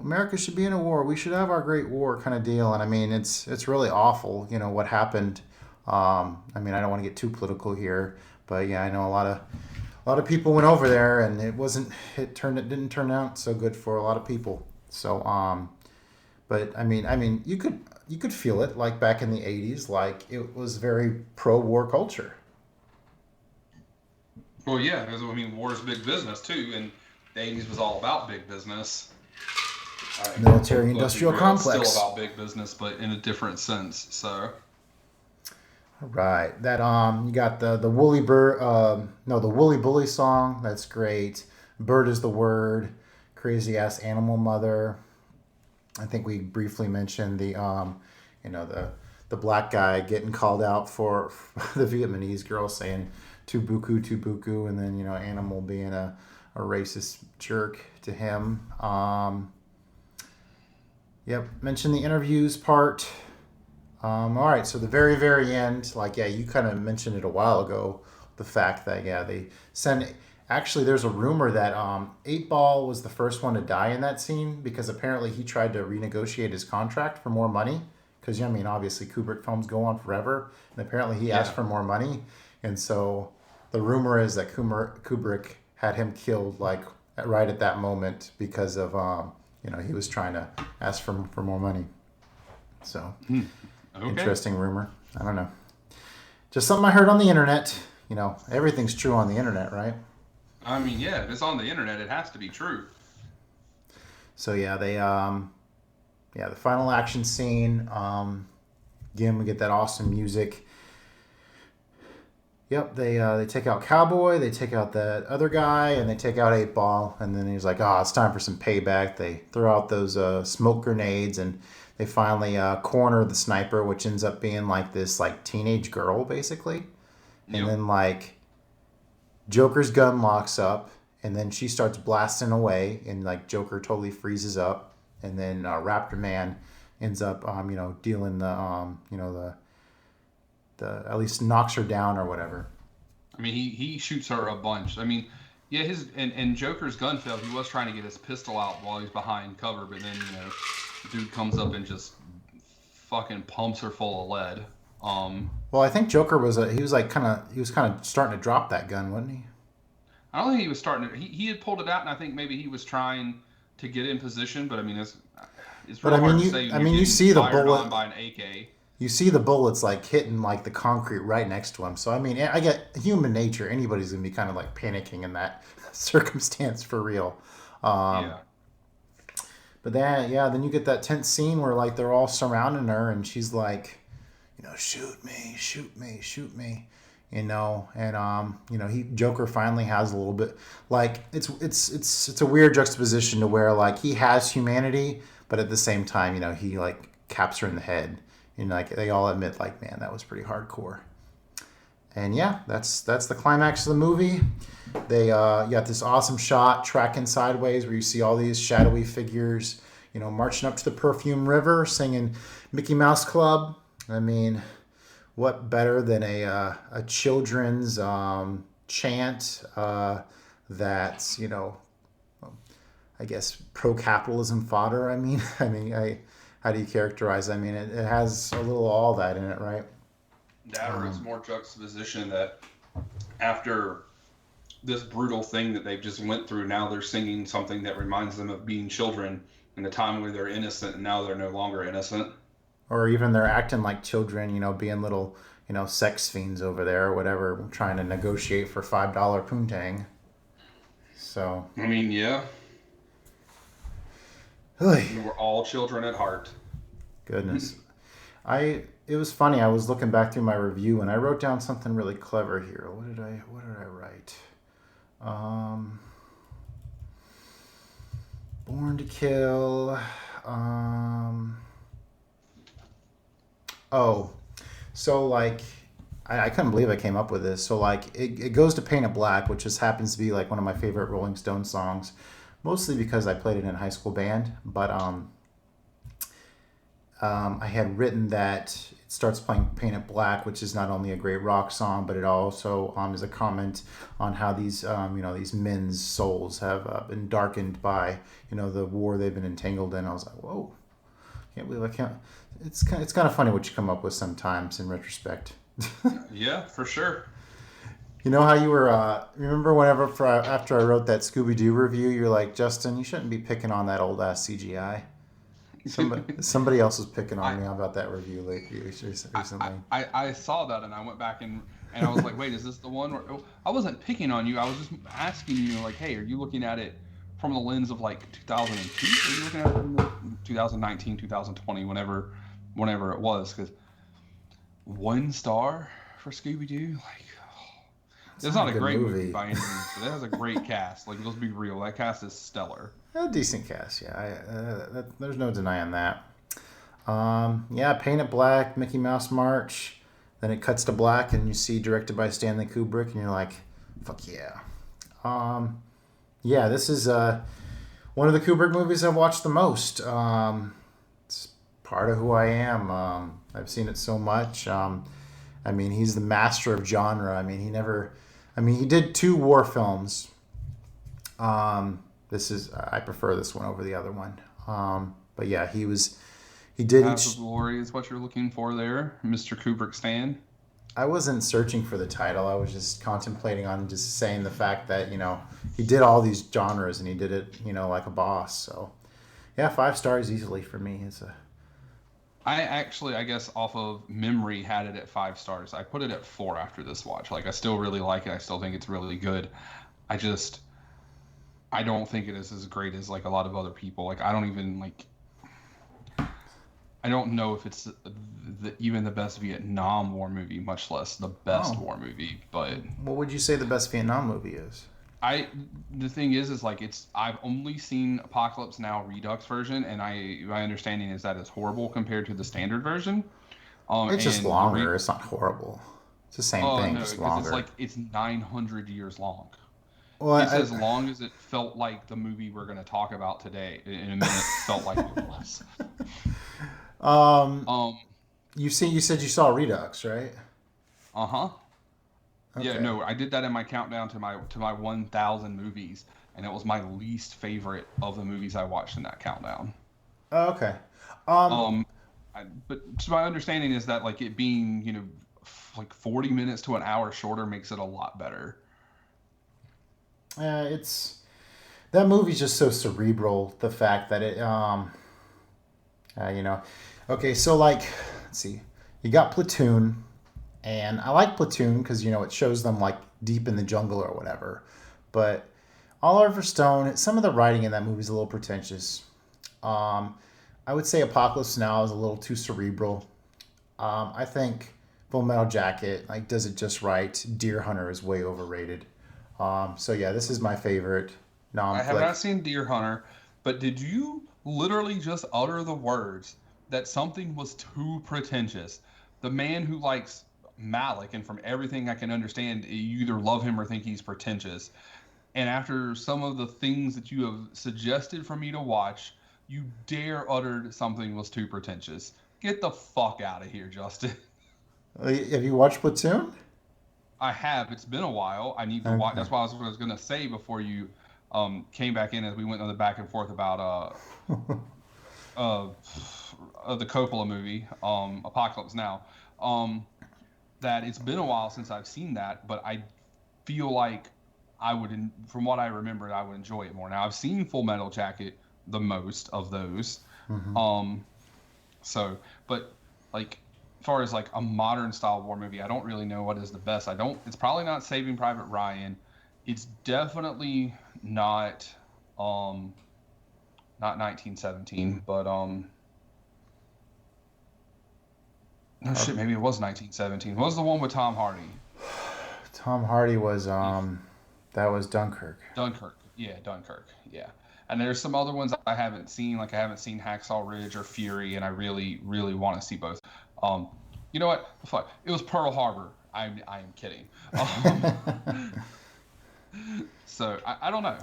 America should be in a war, we should have our great war kind of deal. And I mean, it's really awful, what happened. I mean, I don't want to get too political here, but yeah, I know a lot of people went over there, and it didn't turn out so good for a lot of people. So, but I mean, you could feel it, like back in the 80s, like it was very pro-war culture. Well, yeah, because I mean, war is big business too, and the 80s was all about big business. Military-industrial complex. It's still about big business, but in a different sense. So. Right. That you got the Woolly Bird, the Woolly Bully song. That's great. Bird is the word. Crazy ass animal mother. I think we briefly mentioned the black guy getting called out for the Vietnamese girl saying tu buku, and then animal being a racist jerk to him. Yep. Mentioned the interviews part. All right, so the very, very end, like, yeah, you kind of mentioned it a while ago, the fact that, yeah, they send... Actually, there's a rumor that 8-Ball was the first one to die in that scene, because apparently he tried to renegotiate his contract for more money, because, I mean, obviously Kubrick films go on forever, and apparently he asked for more money, and so the rumor is that Kubrick had him killed, like, right at that moment, because of, he was trying to ask for more money. So... Okay. Interesting rumor. I don't know. Just something I heard on the internet. Everything's true on the internet, right? I mean, yeah, if it's on the internet, it has to be true. So yeah, they the final action scene. Again, we get that awesome music. Yep, they take out Cowboy, they take out that other guy, and they take out 8-Ball, and then he's like, it's time for some payback. They throw out those smoke grenades, and they finally corner the sniper, which ends up being like this like teenage girl, basically. And then like Joker's gun locks up, and then she starts blasting away, and like Joker totally freezes up, and then Raptor Man ends up dealing the at least knocks her down or whatever. I mean, he shoots her a bunch. I mean, yeah, and Joker's gun failed. He was trying to get his pistol out while he's behind cover, but then dude comes up and just fucking pumps her full of lead. Well, I think Joker was kind of starting to drop that gun, wasn't he? I don't think he was starting to. He had pulled it out, and I think maybe he was trying to get in position. But I mean, it's really hard to say. You see the bullet by an AK. You see the bullets like hitting like the concrete right next to him. So I mean, I get human nature. Anybody's gonna be kind of like panicking in that circumstance for real. Yeah. But then you get that tense scene where like they're all surrounding her, and she's like, shoot me, shoot me, shoot me, and Joker finally has a little bit like it's a weird juxtaposition to where like he has humanity, but at the same time, he like caps her in the head, and like they all admit like, man, that was pretty hardcore. And yeah, that's the climax of the movie. They you got this awesome shot tracking sideways where you see all these shadowy figures, marching up to the Perfume River, singing Mickey Mouse Club. I mean, what better than a children's chant that's, I guess pro capitalism fodder. I mean, how do you characterize? I mean, it has a little all that in it, right? That or it's more juxtaposition that after this brutal thing that they've just went through, now they're singing something that reminds them of being children in a time where they're innocent and now they're no longer innocent. Or even they're acting like children, being little, sex fiends over there or whatever, trying to negotiate for $5 poontang. So. I mean, yeah. We're all children at heart. Goodness. It was funny. I was looking back through my review and I wrote down something really clever here. What did I write? Born to Kill. So like, I couldn't believe I came up with this. So like, it goes to Paint It Black, which just happens to be like one of my favorite Rolling Stones songs, mostly because I played it in a high school band. But I had written that it starts playing Paint It Black, which is not only a great rock song, but it also is a comment on how these these men's souls have been darkened by the war they've been entangled in. I was like, whoa, can't believe I can't. It's kind of funny what you come up with sometimes in retrospect. Yeah, for sure. You know how you were, remember after I wrote that Scooby-Doo review, you're like, Justin, you shouldn't be picking on that old ass CGI. Somebody else was picking on me about that review recently. I saw that and I went back and I was like, wait, is this the one where I wasn't picking on you? I was just asking you, like, hey, are you looking at it from the lens of like 2002? Are you looking at it from the 2019, 2020, whenever it was? Because 1 star for Scooby-Doo, like, it's not a great movie by any means, but it has a great cast. Like, let's be real, that cast is stellar. A decent cast, yeah. There's no denying that. Paint It Black, Mickey Mouse March. Then it cuts to black, and you see directed by Stanley Kubrick, and you're like, fuck yeah. This is one of the Kubrick movies I've watched the most. It's part of who I am. I've seen it so much. He's the master of genre. He did 2 war films. I prefer this one over the other one. But yeah, he did. Path of Glory is what you're looking for there, Mr. Kubrick stan. I wasn't searching for the title. I was just contemplating on just saying the fact that, he did all these genres and he did it, like a boss. So yeah, 5 stars easily for me. I actually, I guess off of memory, had it at 5 stars. I put it at 4 after this watch. Like, I still really like it. I still think it's really good. I don't think it is as great as like a lot of other people. Like, I don't know if it's even the best Vietnam War movie, much less the best war movie. But what would you say the best Vietnam movie is? The thing is like I've only seen Apocalypse Now Redux version, and my understanding is that it's horrible compared to the standard version. It's just longer. It's not horrible. It's the same thing, just longer. It's 900 years long. Well, it's as long as it felt like the movie we're going to talk about today. In a minute, felt like it was. You said you saw Redux, right? Uh-huh. Okay. Yeah, no, I did that in my countdown to my 1,000 movies, and it was my least favorite of the movies I watched in that countdown. Oh, okay. But so my understanding is that like it being, like 40 minutes to an hour shorter makes it a lot better. That movie's just so cerebral. The fact that it, okay, so like, let's see, you got Platoon, and I like Platoon because it shows them like deep in the jungle or whatever. But Oliver Stone, some of the writing in that movie is a little pretentious. I would say Apocalypse Now is a little too cerebral. I think Full Metal Jacket does it just right. Deer Hunter is way overrated. This is my favorite non-flick. I have not seen Deer Hunter, but did you literally just utter the words that something was too pretentious? The man who likes Malik, and from everything I can understand, you either love him or think he's pretentious. And after some of the things that you have suggested for me to watch, you dare uttered something was too pretentious. Get the fuck out of here, Justin. Have you watched Platoon? I have. It's been a while. I need to watch. Okay. That's what I was gonna say before you came back in as we went on the back and forth about uh, the Coppola movie, Apocalypse Now. That it's been a while since I've seen that, but I feel like from what I remember, I would enjoy it more. Now I've seen Full Metal Jacket the most of those, so but like as far as like a modern style war movie, I don't really know what is the best. It's probably not Saving Private Ryan. It's definitely not 1917, but no shit, maybe it was 1917. What was the one with Tom Hardy? Tom Hardy was that was Dunkirk. Dunkirk. Yeah, Dunkirk. Yeah. And there's some other ones I haven't seen, like I haven't seen Hacksaw Ridge or Fury, and I really, really want to see both. You know what? Fuck. It was Pearl Harbor. I am kidding. So I don't know.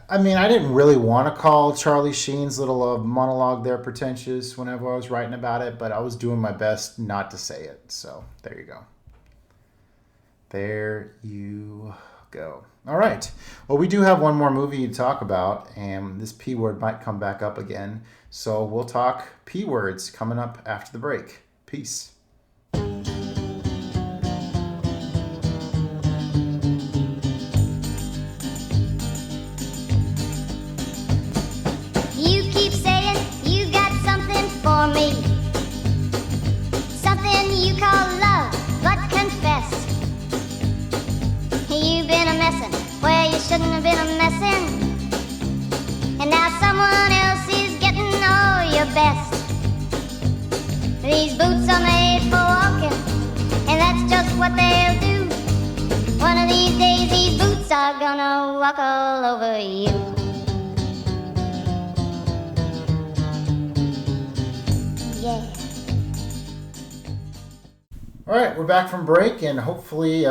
I mean, I didn't really want to call Charlie Sheen's little monologue there pretentious whenever I was writing about it, but I was doing my best not to say it. So there you go. There you go. All right. Well, we do have one more movie to talk about, and this P word might come back up again. So we'll talk P words coming up after the break. Peace. You keep saying you got something for me. Something you call love, but confess. You've been a messin' where you shouldn't have been a messin'. And now someone else is getting all your best. These boots are made for walking, and that's just what they'll do. One of these days these boots are gonna walk all over you. Yeah. All right, we're back from break, and hopefully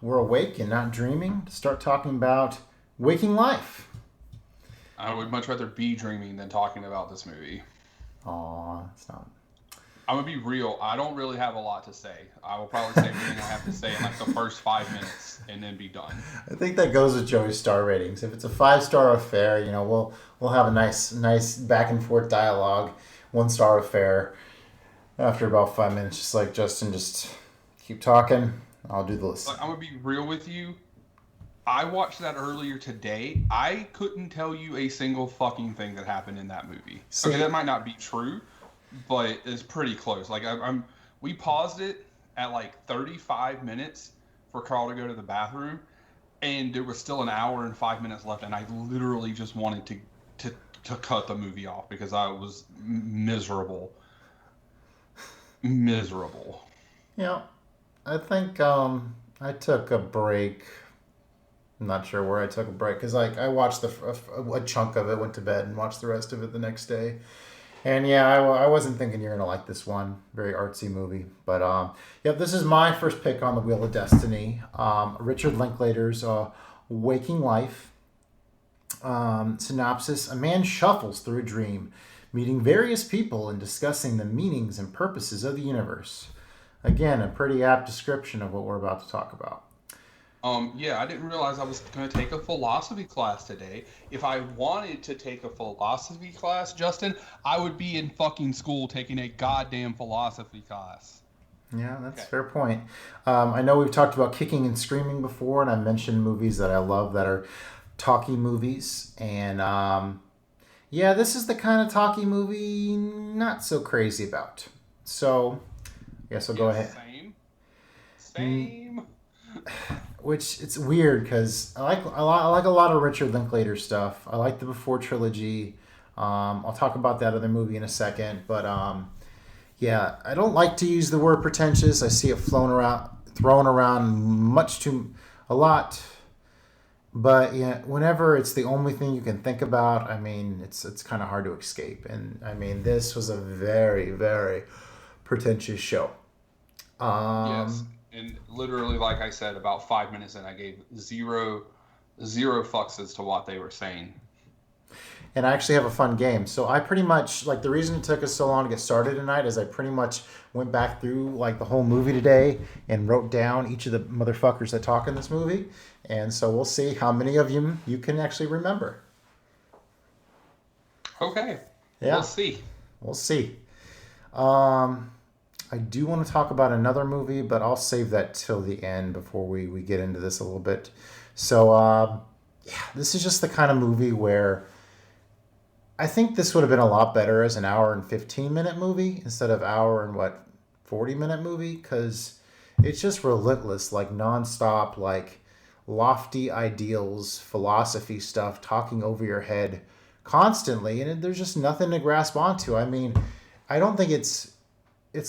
we're awake and not dreaming to start talking about waking life. I would much rather be dreaming than talking about this movie. Aw, it's not. I'm gonna be real. I don't really have a lot to say. I will probably say everything I have to say in like the first 5 minutes and then be done. I think that goes with Joey's star ratings. If it's a 5-star affair, we'll have a nice back and forth dialogue. 1-star affair. After about 5 minutes, just like Justin, just keep talking. I'll do the list. But I'm gonna be real with you. I watched that earlier today. I couldn't tell you a single fucking thing that happened in that movie. See, okay, that might not be true, but it's pretty close. Like we paused it at like 35 minutes for Carl to go to the bathroom, and there was still an hour and 5 minutes left, and I literally just wanted to cut the movie off because I was miserable. Yeah, I think I took a break. I'm not sure where I took a break because I watched a chunk of it, went to bed, and watched the rest of it the next day. And yeah, I wasn't thinking you're gonna like this one. Very artsy movie, but this is my first pick on the Wheel of Destiny. Richard Linklater's Waking Life. Synopsis: a man shuffles through a dream, meeting various people and discussing the meanings and purposes of the universe. Again, a pretty apt description of what we're about to talk about. Yeah, I didn't realize I was going to take a philosophy class today. If I wanted to take a philosophy class, Justin, I would be in fucking school taking a goddamn philosophy class. Yeah, that's a fair point. I know we've talked about kicking and screaming before, and I mentioned movies that I love that are talkie movies. And this is the kind of talkie movie not so crazy about. So, I guess I'll go ahead. Same. Which it's weird because I like a lot of Richard Linklater stuff. I like the Before trilogy. I'll talk about that other movie in a second, but I don't like to use the word pretentious. I see it thrown around a lot. But yeah, whenever it's the only thing you can think about, I mean, it's kind of hard to escape. And I mean, this was a very, very pretentious show. Yes. And literally, like I said, about 5 minutes in, I gave zero fucks as to what they were saying. And I actually have a fun game. So I pretty much, like, the reason it took us so long to get started tonight is I pretty much went back through, like, the whole movie today and wrote down each of the motherfuckers that talk in this movie. And so we'll see how many of you can actually remember. Okay. Yeah. We'll see. We'll see. I do want to talk about another movie, but I'll save that till the end before we get into this a little bit. So, this is just the kind of movie where I think this would have been a lot better as an hour and 15-minute movie instead of hour and 40-minute movie, because it's just relentless, like nonstop, like lofty ideals, philosophy stuff, talking over your head constantly, and there's just nothing to grasp onto. I mean, I don't think it's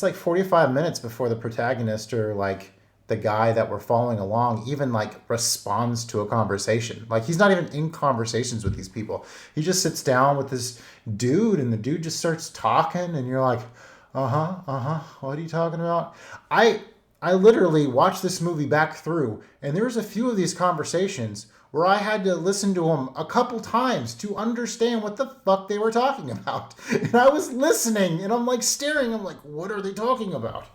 like 45 minutes before the protagonist or like the guy that we're following along even like responds to a conversation. Like, he's not even in conversations with these people. He just sits down with this dude and the dude just starts talking and you're like, what are you talking about? I literally watched this movie back through, and there was a few of these conversations where I had to listen to them a couple times to understand what the fuck they were talking about. And I was listening and I'm like staring. I'm like, what are they talking about?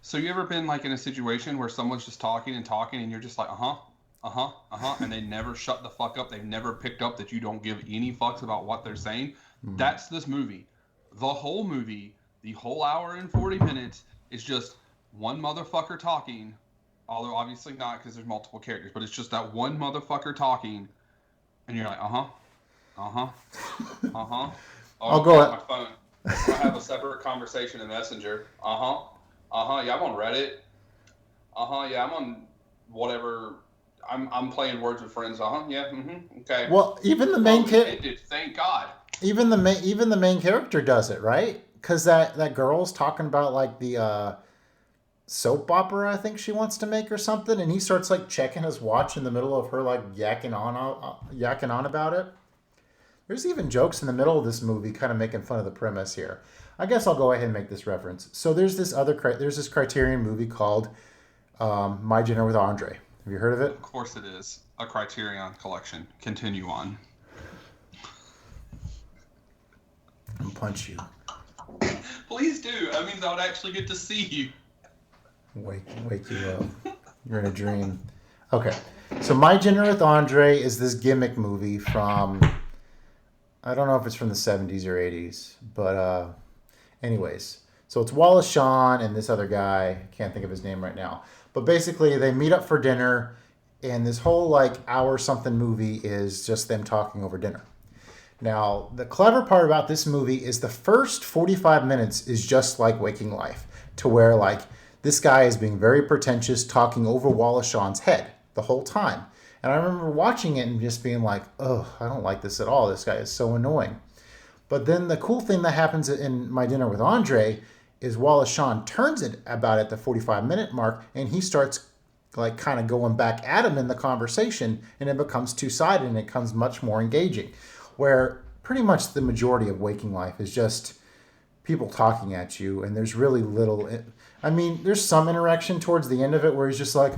So you ever been like in a situation where someone's just talking and you're just like, and they never shut the fuck up. They've never picked up that you don't give any fucks about what they're saying. Mm-hmm. That's this movie. The whole movie, the whole hour and 40 minutes is just one motherfucker talking. Although obviously not, because there's multiple characters, but it's just that one motherfucker talking, and you're like, Oh, I'll go my phone. I have a separate conversation in Messenger. Yeah, I'm on Reddit. Yeah, I'm on whatever. I'm playing Words with Friends. Okay. Well, even the main character. Thank God. Even the main character does it, right? Because that girl's talking about like the soap opera I think she wants to make or something, and he starts like checking his watch in the middle of her like yakking on about it. There's even jokes in the middle of this movie kind of making fun of the premise here. I guess I'll go ahead and make this reference. So there's this Criterion movie called My Dinner with Andre. Have you heard of it? Of course it is. A Criterion collection. Continue on. I'll punch you. Please do. That means I would actually get to see you. Wake you up. You're in a dream. Okay. So My Dinner with Andre is this gimmick movie from, I don't know if it's from the 70s or 80s, but anyways. So it's Wallace Shawn and this other guy. I can't think of his name right now. But basically they meet up for dinner, and this whole like hour something movie is just them talking over dinner. Now, the clever part about this movie is the first 45 minutes is just like Waking Life, to where like this guy is being very pretentious, talking over Wallace Shawn's head the whole time. And I remember watching it and just being like, oh, I don't like this at all. This guy is so annoying. But then the cool thing that happens in My Dinner with Andre is Wallace Shawn turns it about at the 45-minute mark, and he starts like kind of going back at him in the conversation, and it becomes two-sided and it becomes much more engaging. Where pretty much the majority of Waking Life is just people talking at you, and there's really little. I mean, there's some interaction towards the end of it where he's just like,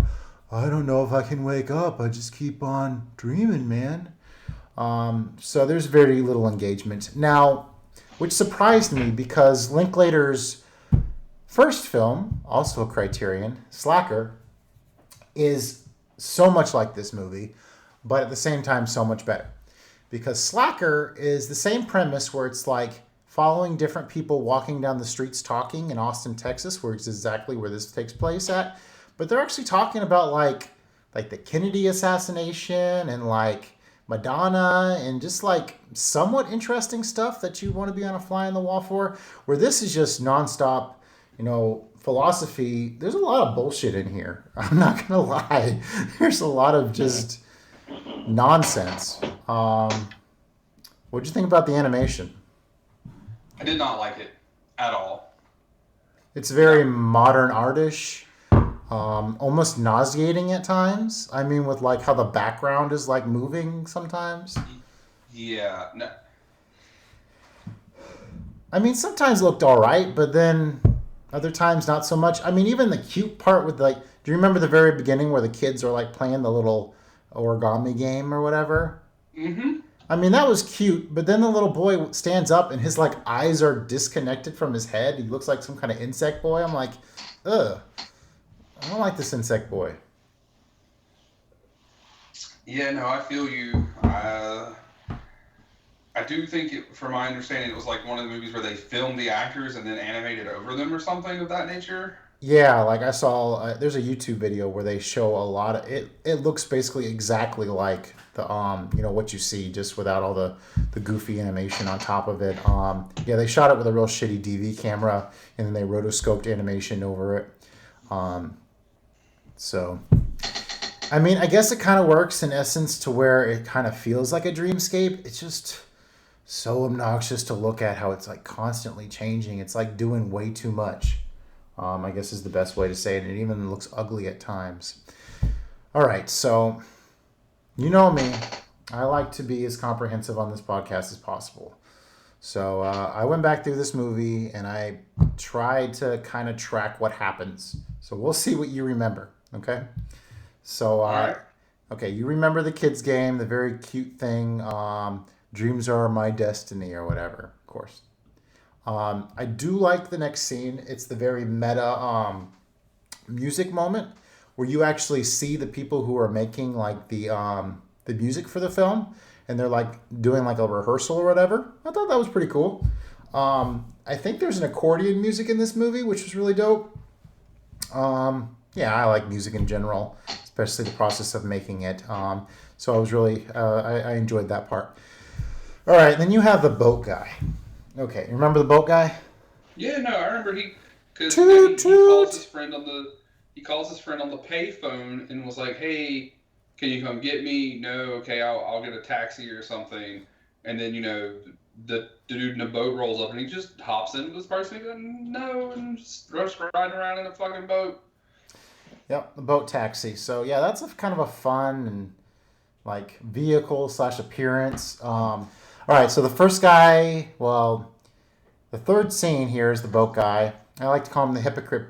I don't know if I can wake up. I just keep on dreaming, man. So there's very little engagement. Now, which surprised me because Linklater's first film, also a Criterion, Slacker, is so much like this movie, but at the same time so much better. Because Slacker is the same premise where it's like following different people walking down the streets talking in Austin, Texas, where it's exactly where this takes place at. But they're actually talking about like the Kennedy assassination and like Madonna and just like somewhat interesting stuff that you want to be on a fly on the wall for. Where this is just nonstop, philosophy. There's a lot of bullshit in here. I'm not gonna lie. There's a lot of just nonsense. What'd you think about the animation? I did not like it at all. It's very modern artish, almost nauseating at times. I mean, with like how the background is like moving sometimes. Yeah. No. I mean, sometimes it looked all right, but then other times not so much. I mean, even the cute part with like, do you remember the very beginning where the kids are like playing the little origami game or whatever? Mm-hmm. I mean, that was cute, but then the little boy stands up and his like eyes are disconnected from his head. He looks like some kind of insect boy. I'm like, ugh, I don't like this insect boy. Yeah, no, I feel you. I do think, from my understanding, it was like one of the movies where they filmed the actors and then animated over them or something of that nature. Yeah, like I saw, there's a YouTube video where they show a lot of it. It looks basically exactly like the what you see, just without all the goofy animation on top of it. Yeah, they shot it with a real shitty DV camera, and then they rotoscoped animation over it. So, I mean, I guess it kind of works in essence to where it kind of feels like a dreamscape. It's just so obnoxious to look at how it's like constantly changing. It's like doing way too much. I guess is the best way to say it. It even looks ugly at times. All right, so you know me. I like to be as comprehensive on this podcast as possible. So I went back through this movie and I tried to kind of track what happens. So we'll see what you remember, okay? So, okay, you remember the kids' game, the very cute thing, dreams are my destiny or whatever, of course. I do like the next scene. It's the very meta music moment where you actually see the people who are making like the music for the film, and they're like doing like a rehearsal or whatever. I thought that was pretty cool. I think there's an accordion music in this movie, which was really dope. Yeah, I like music in general, especially the process of making it. So I was really I enjoyed that part. All right, then you have the boat guy. Okay, you remember the boat guy? Yeah, no, I remember because Toot, he calls toot. his friend on the payphone and was like, "Hey, can you come get me?" No, okay, I'll get a taxi or something. And then the dude in the boat rolls up and he just hops into this person and goes, "No," and just riding around in a fucking boat. Yep, the boat taxi. So yeah, that's a kind of a fun and like vehicle / appearance. All right, so the first guy, well, the third scene here is the boat guy. I like to call him the hypocrite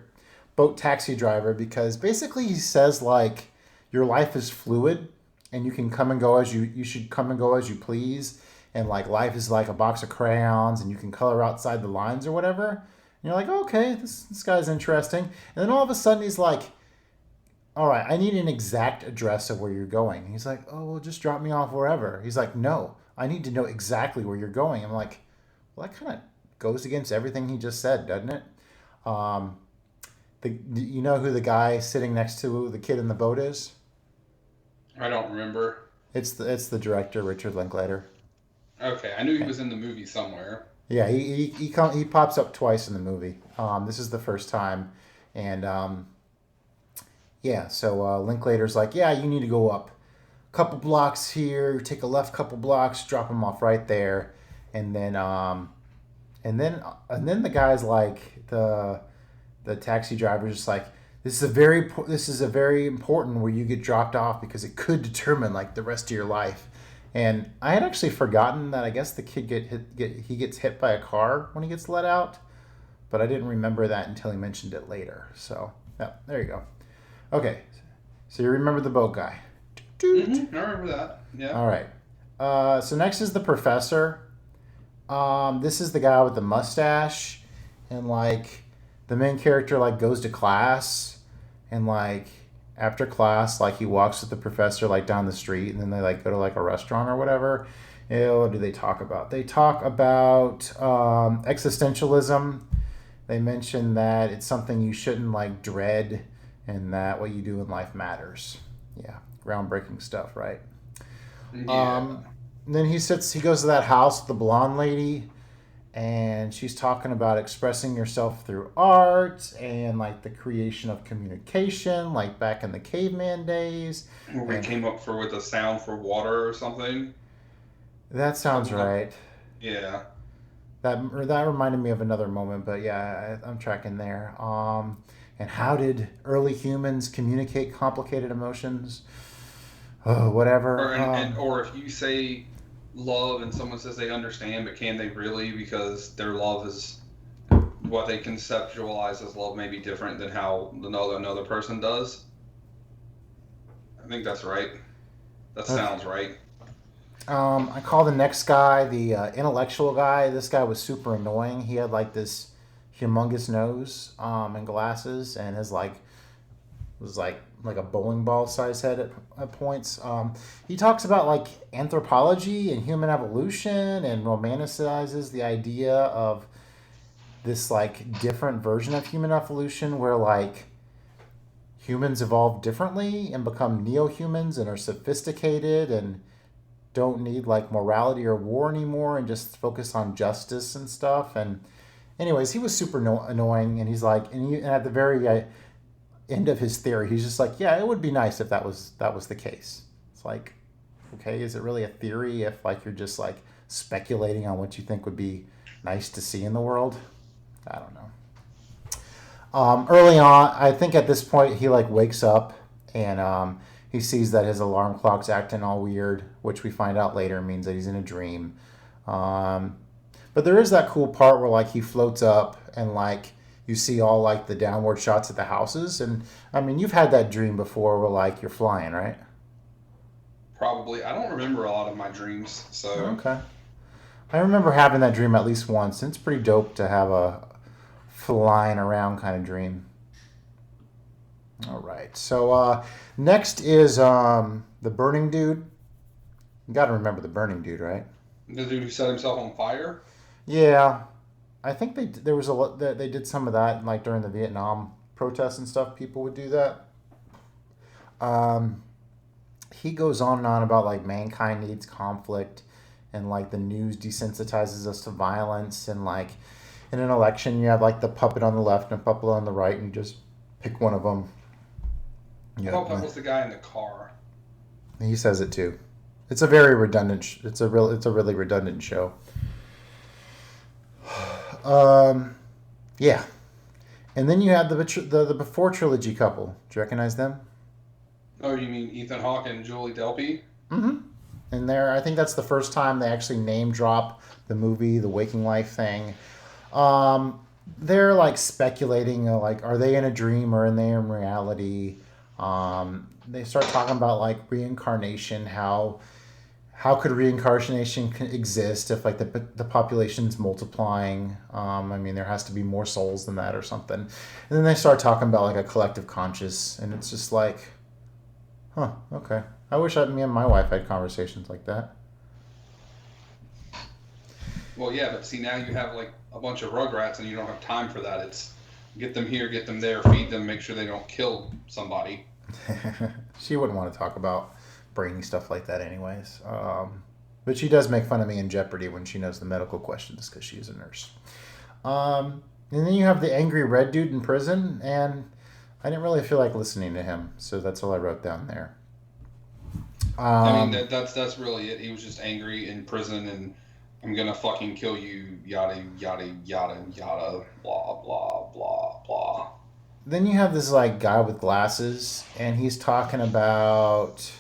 boat taxi driver because basically he says like your life is fluid and you can come and go as you should come and go as you please, and like life is like a box of crayons and you can color outside the lines or whatever. And you're like, okay, this guy's interesting. And then all of a sudden he's like, all right, I need an exact address of where you're going. And he's like, oh, well, just drop me off wherever. He's like, no, I need to know exactly where you're going. I'm like, well, that kind of goes against everything he just said, doesn't it? You know who the guy sitting next to the kid in the boat is? I don't remember. It's the director, Richard Linklater. Okay, I knew he was in the movie somewhere. Yeah, he pops up twice in the movie. This is the first time, and yeah. So Linklater's like, yeah, you need to go up a couple blocks here, take a left couple blocks, drop him off right there, and then the guy's like the taxi driver's just like, this is a very important where you get dropped off because it could determine like the rest of your life. And I had actually forgotten that I guess the kid gets hit by a car when he gets let out, but I didn't remember that until he mentioned it later. So yeah, there you go. Okay, so you remember the boat guy. Mm-hmm, I remember that. Yeah. All right. So next is the professor. This is the guy with the mustache, and like the main character like goes to class, and like after class like he walks with the professor like down the street, and then they like go to like a restaurant or whatever. What do they talk about? They talk about existentialism. They mention that it's something you shouldn't like dread, and that what you do in life matters. Yeah, groundbreaking stuff, right? Yeah. Then he goes to that house with the blonde lady, and she's talking about expressing yourself through art and like the creation of communication, like back in the caveman days. Where we came up with a sound for water or something. That sounds right. Yeah. That reminded me of another moment, but yeah, I'm tracking there. And how did early humans communicate complicated emotions? Oh, whatever. Or if you say love and someone says they understand, but can they really? Because their love is what they conceptualize as love may be different than how another person does. I think that's right. That sounds right. I call the next guy the intellectual guy. This guy was super annoying. He had like this humongous nose and glasses, and his like was like a bowling ball size head at points. He talks about like anthropology and human evolution, and romanticizes the idea of this like different version of human evolution where like humans evolve differently and become neo-humans and are sophisticated and don't need like morality or war anymore and just focus on justice and stuff. And anyways, he was super annoying, and he's like, and at the very end of his theory, he's just like, yeah, it would be nice if that was the case. It's like, okay, is it really a theory if like you're just like speculating on what you think would be nice to see in the world? I don't know. Early on, I think at this point he like wakes up, and he sees that his alarm clock's acting all weird, which we find out later means that he's in a dream. But there is that cool part where like he floats up and like you see all like the downward shots at the houses, and I mean you've had that dream before where like you're flying, right? Probably. I don't remember a lot of my dreams, so. Okay. I remember having that dream at least once, and it's pretty dope to have a flying around kind of dream. All right. So next is the burning dude. You got to remember the burning dude, right? The dude who set himself on fire? Yeah. I think there was a lot that they did some of that like during the Vietnam protests and stuff. People would do that. He goes on and on about like mankind needs conflict, and like the news desensitizes us to violence, and like in an election you have like the puppet on the left and a puppet on the right, and you just pick one of them. I thought that was the guy in the car. He says it too. It's a very redundant. It's a really redundant show. Yeah, and then you have the before trilogy couple. Do you recognize them? Oh, you mean Ethan Hawke and Julie Delpy? Mm-hmm. And I think that's the first time they actually name drop the movie, the Waking Life thing. They're like speculating, like, are they in a dream or are they in reality? They start talking about like reincarnation. How could reincarnation exist if like the population's multiplying? I mean, there has to be more souls than that or something. And then they start talking about like a collective conscious, and it's just like, huh, okay. I wish me and my wife had conversations like that. Well, yeah, but see, now you have like a bunch of rugrats and you don't have time for that. It's get them here, get them there, feed them, make sure they don't kill somebody. She wouldn't want to talk about brainy stuff like that anyways. But she does make fun of me in Jeopardy when she knows the medical questions because she's a nurse. And then you have the angry red dude in prison, and I didn't really feel like listening to him, so that's all I wrote down there. I mean, that's really it. He was just angry in prison, and I'm gonna fucking kill you, yada, yada, yada, yada, blah, blah, blah, blah. Then you have this like guy with glasses, and he's talking about,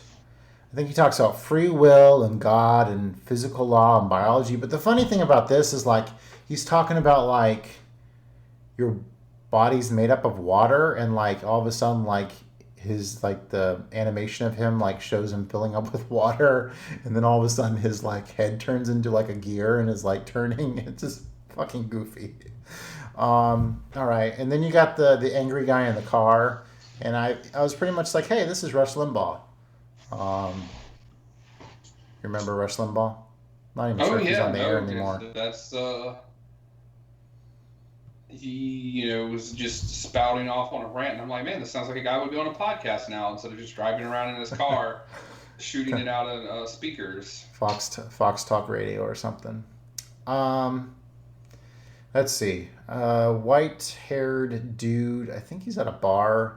I think he talks about free will and God and physical law and biology. But the funny thing about this is like he's talking about like your body's made up of water, and like all of a sudden like his like the animation of him like shows him filling up with water, and then all of a sudden his like head turns into like a gear and is like turning. It's just fucking goofy. All right, and then you got the angry guy in the car, and I was pretty much like, hey, this is Rush Limbaugh. You remember Rush Limbaugh? Not even sure if he's on the air anymore. That's he was just spouting off on a rant, and I'm like, man, this sounds like a guy would be on a podcast now instead of just driving around in his car, shooting it out of speakers. Fox Talk Radio or something. Let's see. White-haired dude. I think he's at a bar.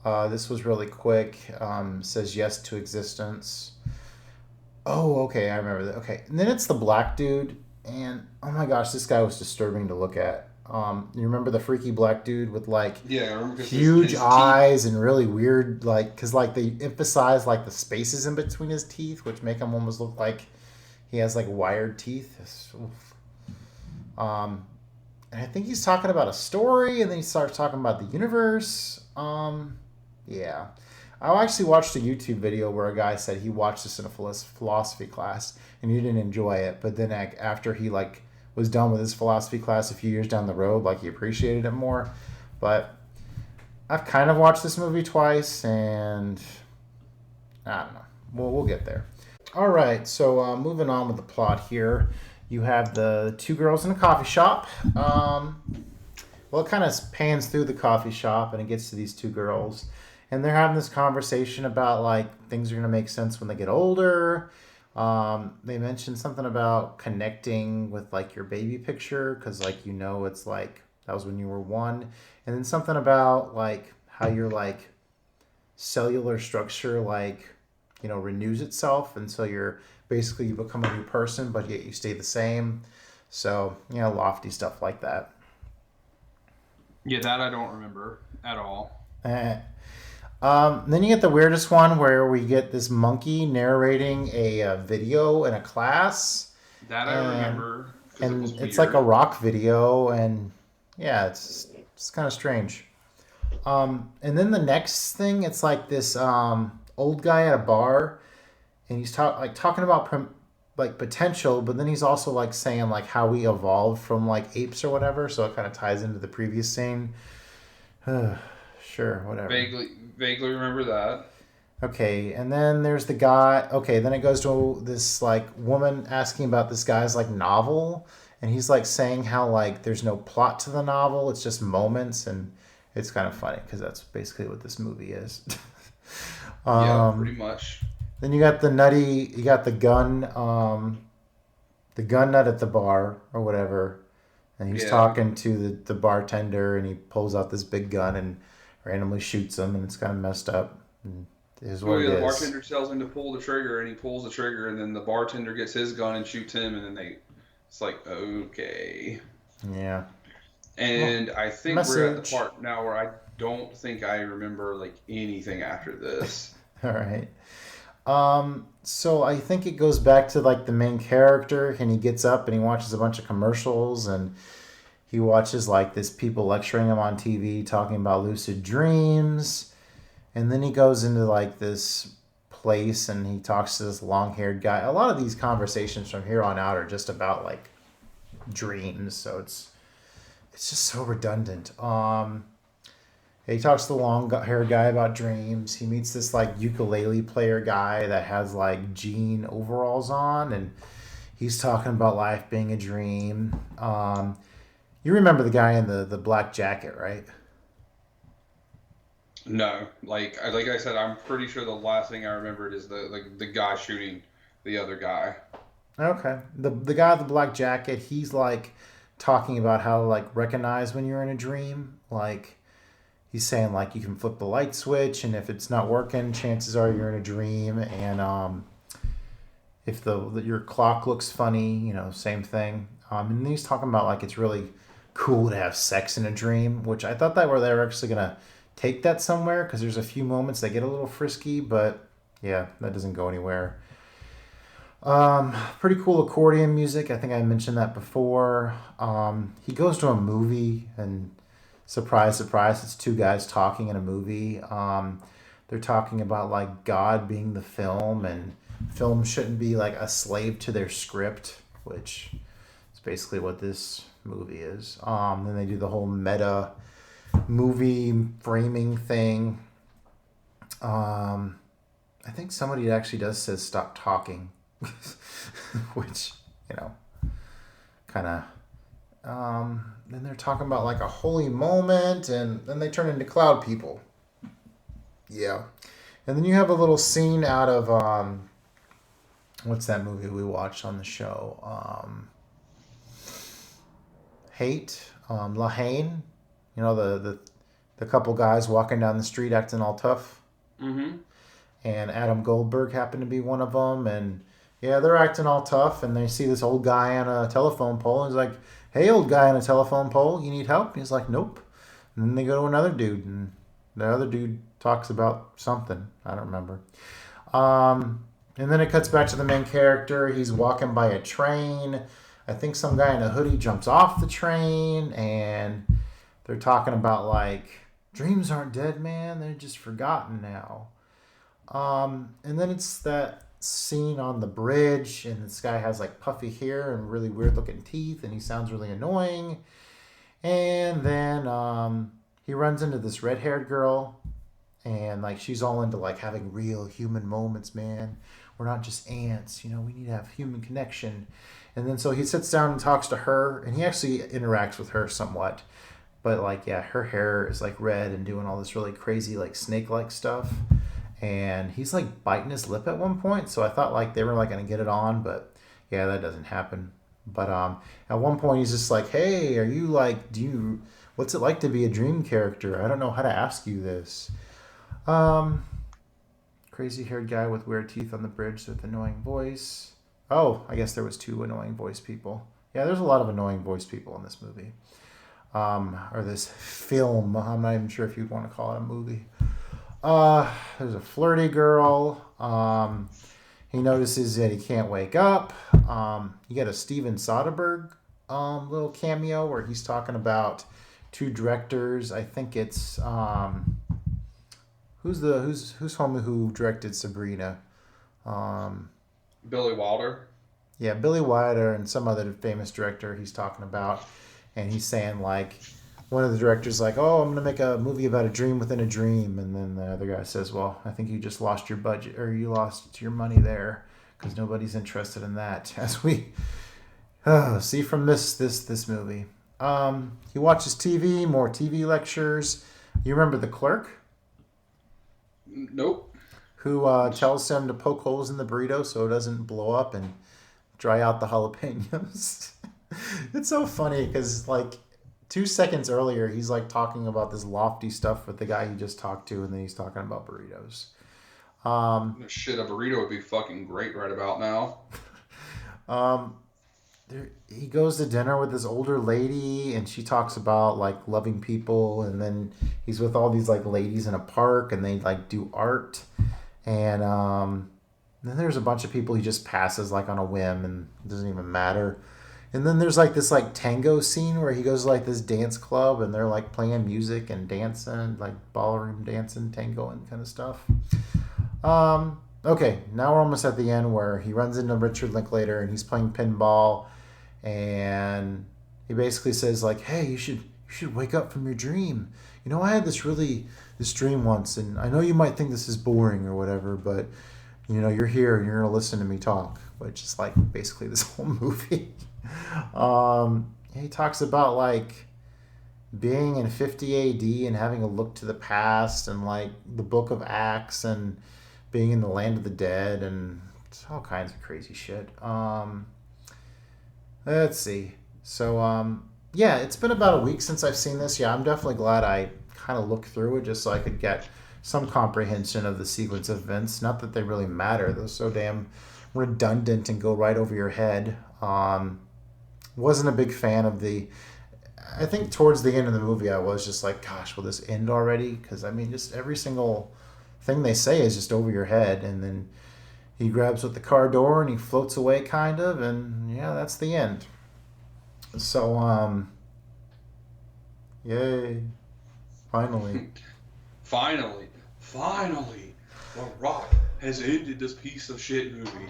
This was really quick. Says yes to existence. Oh, okay. I remember that. Okay. And then it's the black dude. And, oh my gosh, this guy was disturbing to look at. You remember the freaky black dude with, like, yeah, I remember huge eyes and really weird, like, because, like, they emphasize, like, the spaces in between his teeth, which make him almost look like he has, like, wired teeth. And I think he's talking about a story, and then he starts talking about the universe. Yeah. I actually watched a YouTube video where a guy said he watched this in a philosophy class and he didn't enjoy it, but then after he like was done with his philosophy class a few years down the road, like he appreciated it more. But I've kind of watched this movie twice, and I don't know. We'll get there. All right, so moving on with the plot here, you have the two girls in a coffee shop. Well, it kind of pans through the coffee shop, and it gets to these two girls, and they're having this conversation about like things are gonna make sense when they get older. They mentioned something about connecting with like your baby picture because like it's like that was when you were one, and then something about like how your like cellular structure like renews itself, and so you're basically you become a new person, but yet you stay the same. So lofty stuff like that. Yeah, that I don't remember at all. Then you get the weirdest one where we get this monkey narrating a video in a class. That I remember. And it's like a rock video, and yeah, it's kind of strange. And then the next thing, it's like this old guy at a bar, and he's talking about potential, but then he's also like saying like how we evolved from like apes or whatever, so it kind of ties into the previous scene. Sure, whatever. Vaguely remember that. Okay, and then there's the guy. Okay, then it goes to this like woman asking about this guy's like novel, and he's like saying how like there's no plot to the novel, it's just moments, and it's kind of funny because that's basically what this movie is. Yeah, pretty much. Then you got the gun nut at the bar or whatever, and he's talking to the bartender, and he pulls out this big gun and randomly shoots him, and it's kind of messed up. The bartender tells him to pull the trigger, and he pulls the trigger, and then the bartender gets his gun and shoots him, and then it's like, okay. Yeah. And I think we're at the part now where I don't think I remember like anything after this. All right. So I think it goes back to like the main character, and he gets up and he watches a bunch of commercials, and he watches like this people lecturing him on TV talking about lucid dreams. And then he goes into like this place and he talks to this long-haired guy. A lot of these conversations from here on out are just about like dreams, so it's just so redundant. He talks to the long-haired guy about dreams. He meets this like ukulele player guy that has like jean overalls on, and he's talking about life being a dream. You remember the guy in the black jacket, right? No, like I said, I'm pretty sure the last thing I remembered is the guy shooting the other guy. Okay, the guy with the black jacket, he's like talking about how to like recognize when you're in a dream. Like he's saying like you can flip the light switch, and if it's not working, chances are you're in a dream. And if your clock looks funny, same thing. And he's talking about like it's really cool to have sex in a dream, which I thought they were actually gonna take that somewhere, because there's a few moments that get a little frisky, but yeah, that doesn't go anywhere. Pretty cool accordion music. I think I mentioned that before. He goes to a movie, and surprise, surprise, it's two guys talking in a movie. They're talking about like God being the film, and film shouldn't be like a slave to their script, which is basically what this movie is. Then they do the whole meta movie framing thing. I think somebody actually does says stop talking, which kind of. Then they're talking about like a holy moment, and then they turn into cloud people. Yeah, and then you have a little scene out of what's that movie we watched on the show? Hate, La Haine. The couple guys walking down the street acting all tough. Mm-hmm. And Adam Goldberg happened to be one of them. And yeah, they're acting all tough. And they see this old guy on a telephone pole. And he's like, hey, old guy on a telephone pole, you need help? And he's like, nope. And then they go to another dude. And the other dude talks about something. I don't remember. And then it cuts back to the main character. He's walking by a train. I think some guy in a hoodie jumps off the train. And they're talking about like, dreams aren't dead, man. They're just forgotten now. And then it's that scene on the bridge, and this guy has like puffy hair and really weird looking teeth, and he sounds really annoying. And then he runs into this red haired girl, and like she's all into like having real human moments, man. We're not just ants, you know, we need to have human connection. And then so he sits down and talks to her, and he actually interacts with her somewhat. But like, yeah, her hair is like red and doing all this really crazy like snake like stuff. And he's like biting his lip at one point, so I thought like they were like gonna get it on, but yeah, that doesn't happen. But at one point he's just like, "Hey, are you like, what's it like to be a dream character? I don't know how to ask you this." Um, Crazy haired guy with weird teeth on the bridge with annoying voice. Oh, I guess there was two annoying voice people. Yeah, there's a lot of annoying voice people in this movie. Or this film. I'm not even sure if you'd want to call it a movie. There's a flirty girl. He notices that he can't wake up. You get a Steven Soderbergh little cameo where he's talking about two directors. I think it's who's homie who directed Sabrina? Billy Wilder. Yeah, Billy Wilder and some other famous director he's talking about, and he's saying like, one of the directors like, "Oh, I'm gonna make a movie about a dream within a dream," and then the other guy says, "Well, I think you just lost your budget, or you lost your money there, because nobody's interested in that." As we see from this movie, he watches TV, more TV lectures. You remember the clerk? Nope. Who tells him to poke holes in the burrito so it doesn't blow up and dry out the jalapenos. It's so funny because like 2 seconds earlier he's like talking about this lofty stuff with the guy he just talked to, and then he's talking about burritos. Shit, a burrito would be fucking great right about now. He goes to dinner with this older lady, and she talks about like loving people, and then he's with all these like ladies in a park, and they like do art, and then there's a bunch of people he just passes like on a whim, and it doesn't even matter. And then there's like this like tango scene where he goes to like this dance club, and they're like playing music and dancing, like ballroom dancing, tango and kind of stuff. Okay, now we're almost at the end where he runs into Richard Linklater and he's playing pinball, and he basically says like, "Hey, you should wake up from your dream. You know, I had this dream once, and I know you might think this is boring or whatever, but you know, you're here and you're gonna listen to me talk," which is like basically this whole movie. He talks about like being in 50 AD and having a look to the past, and like the Book of Acts, and being in the land of the dead, and all kinds of crazy shit. Let's see. So yeah, it's been about a week since I've seen this. Yeah, I'm definitely glad I kind of looked through it just so I could get some comprehension of the sequence of events. Not that they really matter. They're so damn redundant and go right over your head. Wasn't a big fan of I think towards the end of the movie I was just like, gosh, will this end already? Because I mean, just every single thing they say is just over your head, and then he grabs with the car door and he floats away kind of, and yeah, that's the end. So yay, finally. Finally, The Rock has ended this piece of shit movie.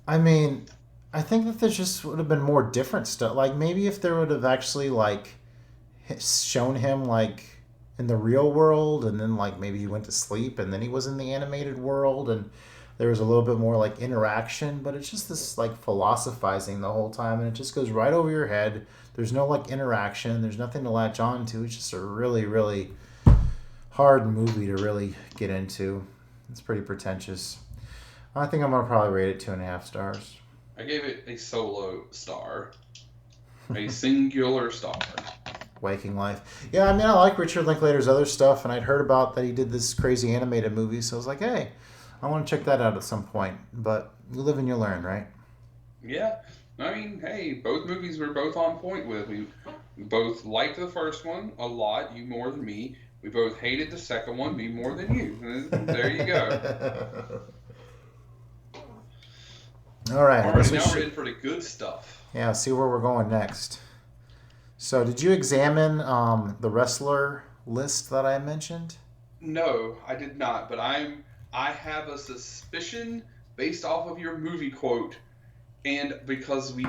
I mean, I think that there just would have been more different stuff. Like maybe if there would have actually like shown him like in the real world, and then like maybe he went to sleep and then he was in the animated world, and there was a little bit more like interaction, but it's just this like philosophizing the whole time, and it just goes right over your head. There's no like interaction. There's nothing to latch on to. It's just a really, really hard movie to really get into. It's pretty pretentious. I think I'm going to probably rate it 2.5 stars. I gave it a solo star. A singular star. Waking Life. Yeah, I mean, I like Richard Linklater's other stuff, and I'd heard about that he did this crazy animated movie, so I was like, hey, I want to check that out at some point. But you live and you learn, right? Yeah. I mean, hey, both movies were both on point with. We both liked the first one a lot, you more than me. We both hated the second one, me more than you. There you go. All right. All right, now we're in for the good stuff. Yeah, see where we're going next. So, did you examine the wrestler list that I mentioned? No, I did not, but I'm I have a suspicion based off of your movie quote, and because we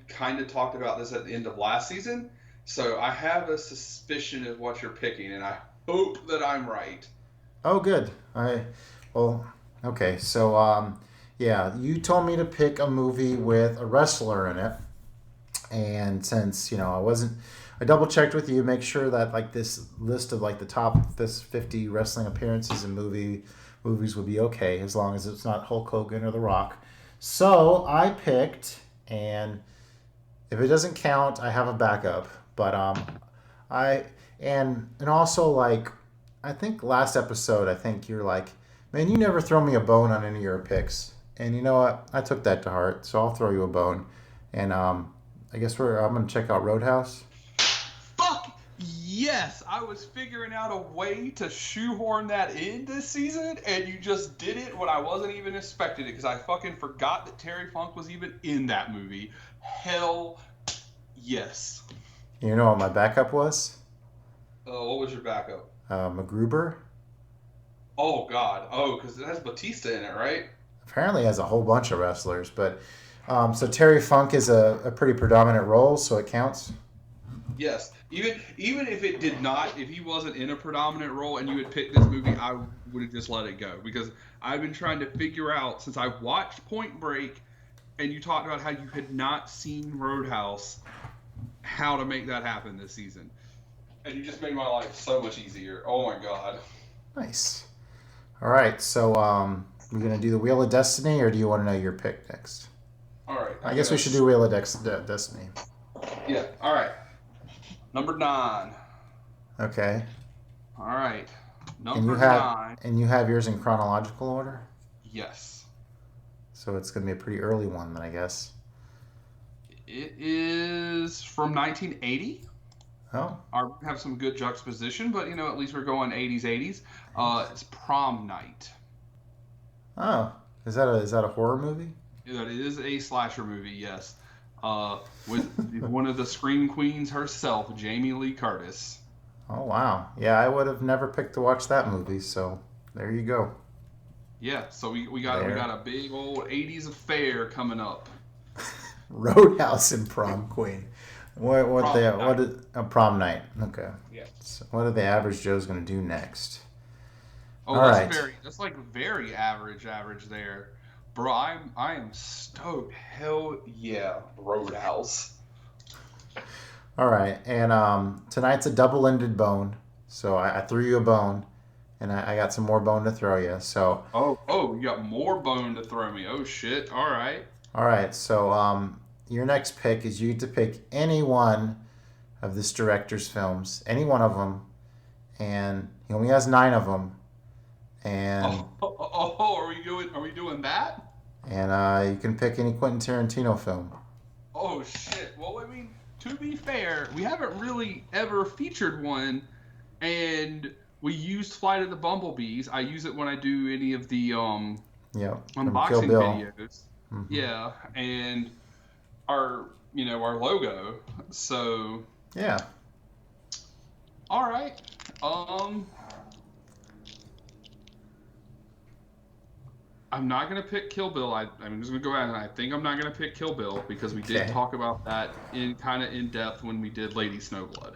kind of talked about this at the end of last season, so I have a suspicion of what you're picking, and I hope that I'm right. Oh, good. Well, okay. So, yeah, you told me to pick a movie with a wrestler in it, and since I double checked with you, make sure that like this list of like the top this 50 wrestling appearances in movies would be okay as long as it's not Hulk Hogan or The Rock. So I picked, and if it doesn't count, I have a backup. But I and also like I think last episode, I think you're like, man, you never throw me a bone on any of your picks, and you know what? I took that to heart, so I'll throw you a bone, and I guess I'm gonna check out Roadhouse. Fuck yes! I was figuring out a way to shoehorn that in this season, and you just did it when I wasn't even expecting it, because I fucking forgot that Terry Funk was even in that movie. Hell yes. You know what my backup was? What was your backup? MacGruber. Oh god. Oh, because it has Batista in it, right? Apparently has a whole bunch of wrestlers, but so Terry Funk is a pretty predominant role, so it counts. Yes. Even if it did not, if he wasn't in a predominant role and you had picked this movie, I would have just let it go, because I've been trying to figure out since I watched Point Break, and you talked about how you had not seen Roadhouse, how to make that happen this season. And you just made my life so much easier. Oh my god. Nice. All right, so we're gonna do the Wheel of Destiny, or do you want to know your pick next? All right. I guess we should do Wheel of Destiny. Yeah. All right. Number 9. Okay. All right. Number And 9. And you have yours in chronological order. Yes. So it's gonna be a pretty early one, then, I guess. It is from 1980. Oh. I have some good juxtaposition, but at least we're going 80s. It's Prom Night. Oh. Is that a horror movie? That is a slasher movie, yes. With one of the Scream Queens herself, Jamie Lee Curtis. Oh wow. Yeah, I would have never picked to watch that movie, so there you go. Yeah, so we got a big old 80s affair coming up. Roadhouse and Prom Queen. What is a prom night? Okay. Yeah. So what are the average Joe's gonna do next? Oh, All that's right. that's like very average I am stoked. Hell yeah, Roadhouse. All right, and tonight's a double-ended bone, so I threw you a bone, and I got some more bone to throw you. So. Oh, you got more bone to throw me. Oh shit! All right. All right, so your next pick is you get to pick any one of this director's films, any one of them, and he only has 9 of them, and are we doing that? And you can pick any Quentin Tarantino film. Oh shit! Well, I mean, to be fair, we haven't really ever featured one, and we used Flight of the Bumblebees. I use it when I do any of the from Kill unboxing Bill. videos. Mm-hmm. Yeah, and our logo. So yeah. All right. I'm not gonna pick Kill Bill. I'm just gonna go out and I think I'm not gonna pick Kill Bill because we did talk about that in depth when we did Lady Snowblood.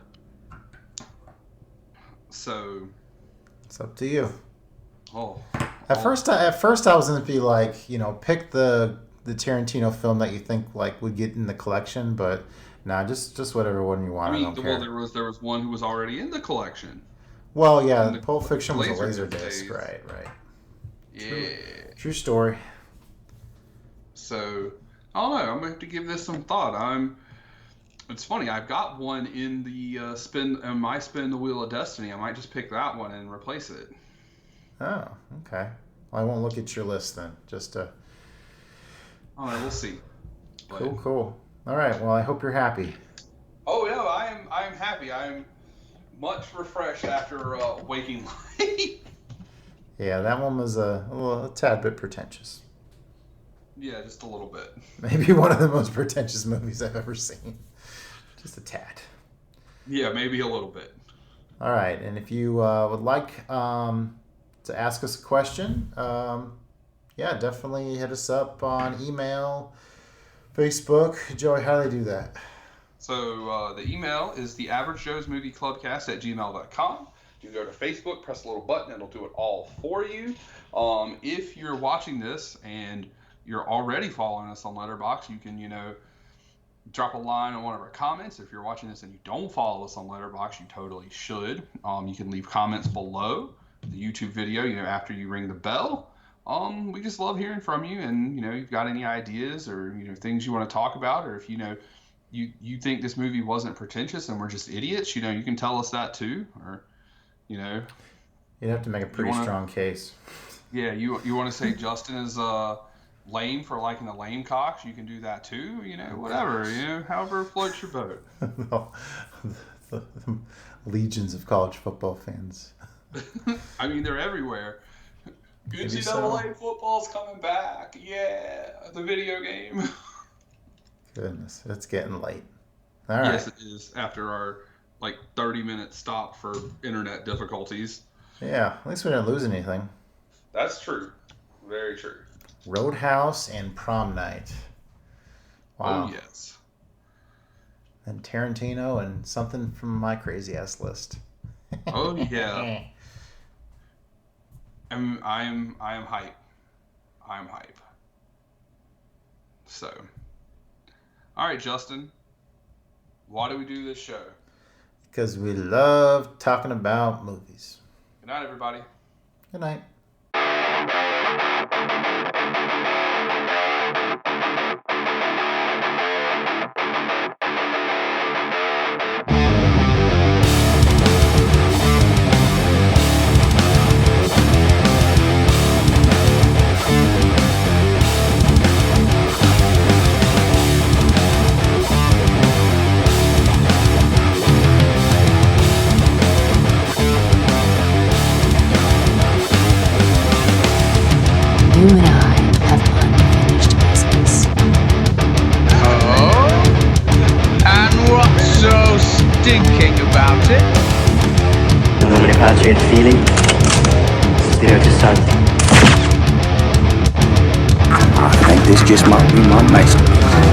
So It's up to you. At first I was gonna be like, pick the Tarantino film that you think like would get in the collection, but nah, just whatever one you want. I don't care. There was one who was already in the collection. Well, yeah, Pulp Fiction was a Laserdisc, right? Yeah. True story. So I don't know. I'm gonna have to give this some thought. It's funny. I've got one in the my spin the Wheel of Destiny. I might just pick that one and replace it. Oh, okay. Well, I won't look at your list then. Just to. All right, we'll see. But... Cool. All right. Well, I hope you're happy. Oh no, I am happy. I am much refreshed after waking late. Yeah, that one was a tad bit pretentious. Yeah, just a little bit. Maybe one of the most pretentious movies I've ever seen. Just a tad. Yeah, maybe a little bit. All right, and if you would like to ask us a question, yeah, definitely hit us up on email, Facebook. Joey, how do they do that? So the email is the Average Joe's Movie Clubcast at gmail.com. You go to Facebook, press a little button, it'll do it all for you. If you're watching this and you're already following us on Letterboxd, you can, drop a line on one of our comments. If you're watching this and you don't follow us on Letterboxd, you totally should. You can leave comments below the YouTube video, after you ring the bell. We just love hearing from you, and, you've got any ideas or, things you want to talk about, or if, you think this movie wasn't pretentious and we're just idiots, you can tell us that too, or, You'd have to make a pretty strong case. Yeah, you want to say Justin is lame for liking the lame cocks, you can do that too, whatever, however floats your boat. the legions of college football fans. I mean, they're everywhere. NCAA football's coming back. Yeah, the video game. Goodness, it's getting late. All right. Yes, it is, after our 30-minute stop for internet difficulties. Yeah, at least we didn't lose anything. That's true. Very true. Roadhouse and Prom Night. Wow. Oh, yes. And Tarantino and something from my crazy ass list. Oh, yeah. I am hype. I'm hype. So, all right, Justin. Why do we do this show? Because we love talking about movies. Good night, everybody. Good night. You and I have unfinished business. Oh? And what's so stinking about it? The moment of heart rate feeling, spirit is something. I think this just might be my masterpiece.